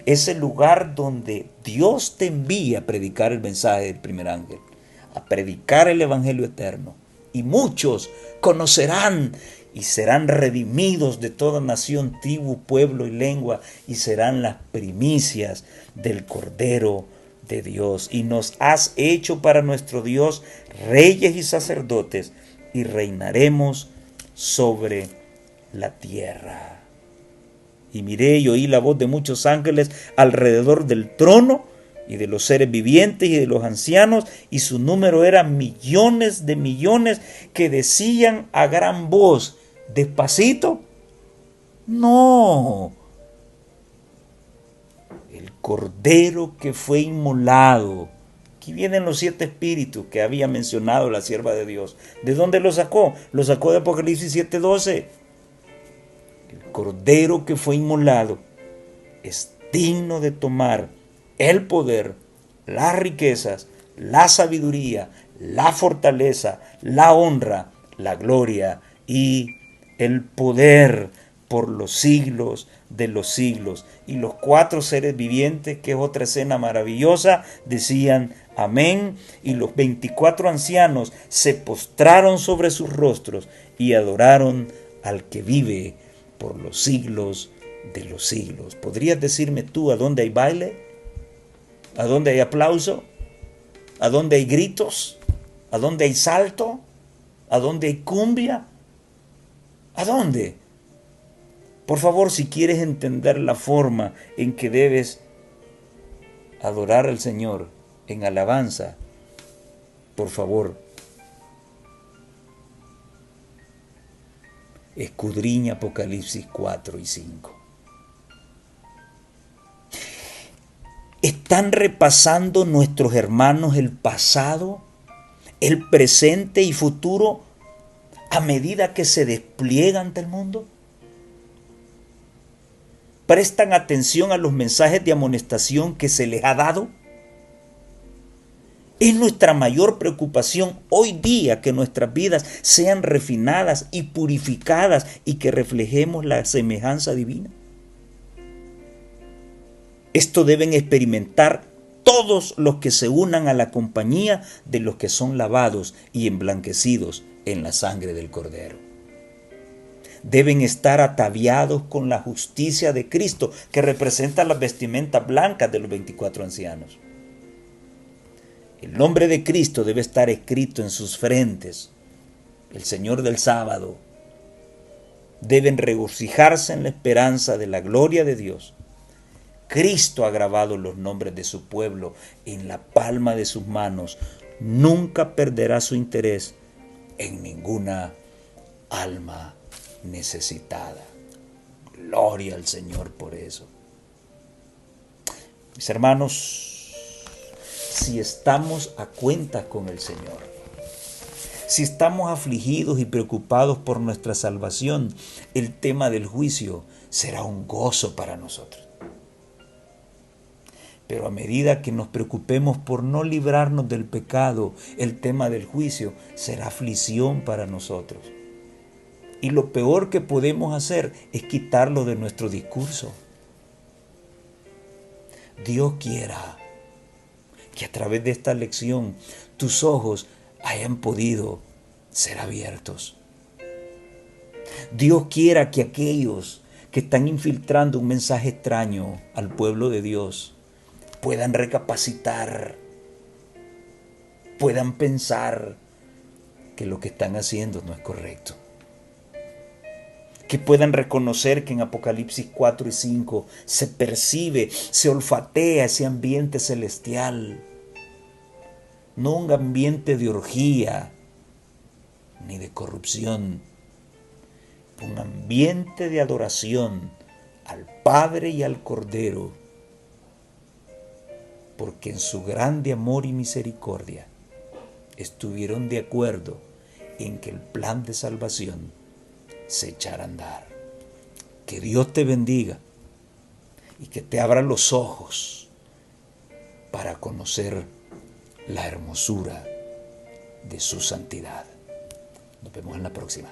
S1: es el lugar donde Dios te envía a predicar el mensaje del primer ángel, a predicar el Evangelio eterno. Y muchos conocerán y serán redimidos de toda nación, tribu, pueblo y lengua, y serán las primicias del Cordero de Dios. Y nos has hecho para nuestro Dios reyes y sacerdotes, y reinaremos sobre la tierra. Y miré y oí la voz de muchos ángeles alrededor del trono, y de los seres vivientes y de los ancianos, y su número era millones de millones, que decían a gran voz: despacito, no, el cordero que fue inmolado Aquí vienen los 7 espíritus que había mencionado la sierva de Dios. ¿De dónde los sacó? Los sacó de Apocalipsis 7:12. El cordero que fue inmolado es digno de tomar el poder, las riquezas, la sabiduría, la fortaleza, la honra, la gloria y el poder por los siglos de los siglos. Y los 4 seres vivientes, que es otra escena maravillosa, decían amén. Y los 24 ancianos se postraron sobre sus rostros y adoraron al que vive por los siglos de los siglos. ¿Podrías decirme tú a dónde hay baile? ¿A dónde hay aplauso? ¿A dónde hay gritos? ¿A dónde hay salto? ¿A dónde hay cumbia? ¿A dónde? Por favor, si quieres entender la forma en que debes adorar al Señor en alabanza, por favor, escudriña Apocalipsis 4 y 5. ¿Están repasando nuestros hermanos el pasado, el presente y futuro a medida que se despliega ante el mundo? ¿Prestan atención a los mensajes de amonestación que se les ha dado? Es nuestra mayor preocupación hoy día que nuestras vidas sean refinadas y purificadas y que reflejemos la semejanza divina. Esto deben experimentar todos los que se unan a la compañía de los que son lavados y emblanquecidos en la sangre del Cordero. Deben estar ataviados con la justicia de Cristo, que representa las vestimentas blancas de los 24 ancianos. El nombre de Cristo debe estar escrito en sus frentes. El Señor del sábado. Deben regocijarse en la esperanza de la gloria de Dios. Cristo ha grabado los nombres de su pueblo en la palma de sus manos. Nunca perderá su interés en ninguna alma necesitada. Gloria al Señor por eso. Mis hermanos, si estamos a cuentas con el Señor, si estamos afligidos y preocupados por nuestra salvación, el tema del juicio será un gozo para nosotros. Pero a medida que nos preocupemos por no librarnos del pecado, el tema del juicio será aflicción para nosotros. Y lo peor que podemos hacer es quitarlo de nuestro discurso. Dios quiera que a través de esta lección tus ojos hayan podido ser abiertos. Dios quiera que aquellos que están infiltrando un mensaje extraño al pueblo de Dios puedan recapacitar, puedan pensar que lo que están haciendo no es correcto. Que puedan reconocer que en Apocalipsis 4 y 5 se percibe, se olfatea ese ambiente celestial. No un ambiente de orgía ni de corrupción. Un ambiente de adoración al Padre y al Cordero. Porque en su grande amor y misericordia estuvieron de acuerdo en que el plan de salvación se echara a andar. Que Dios te bendiga y que te abra los ojos para conocer la hermosura de su santidad. Nos vemos en la próxima.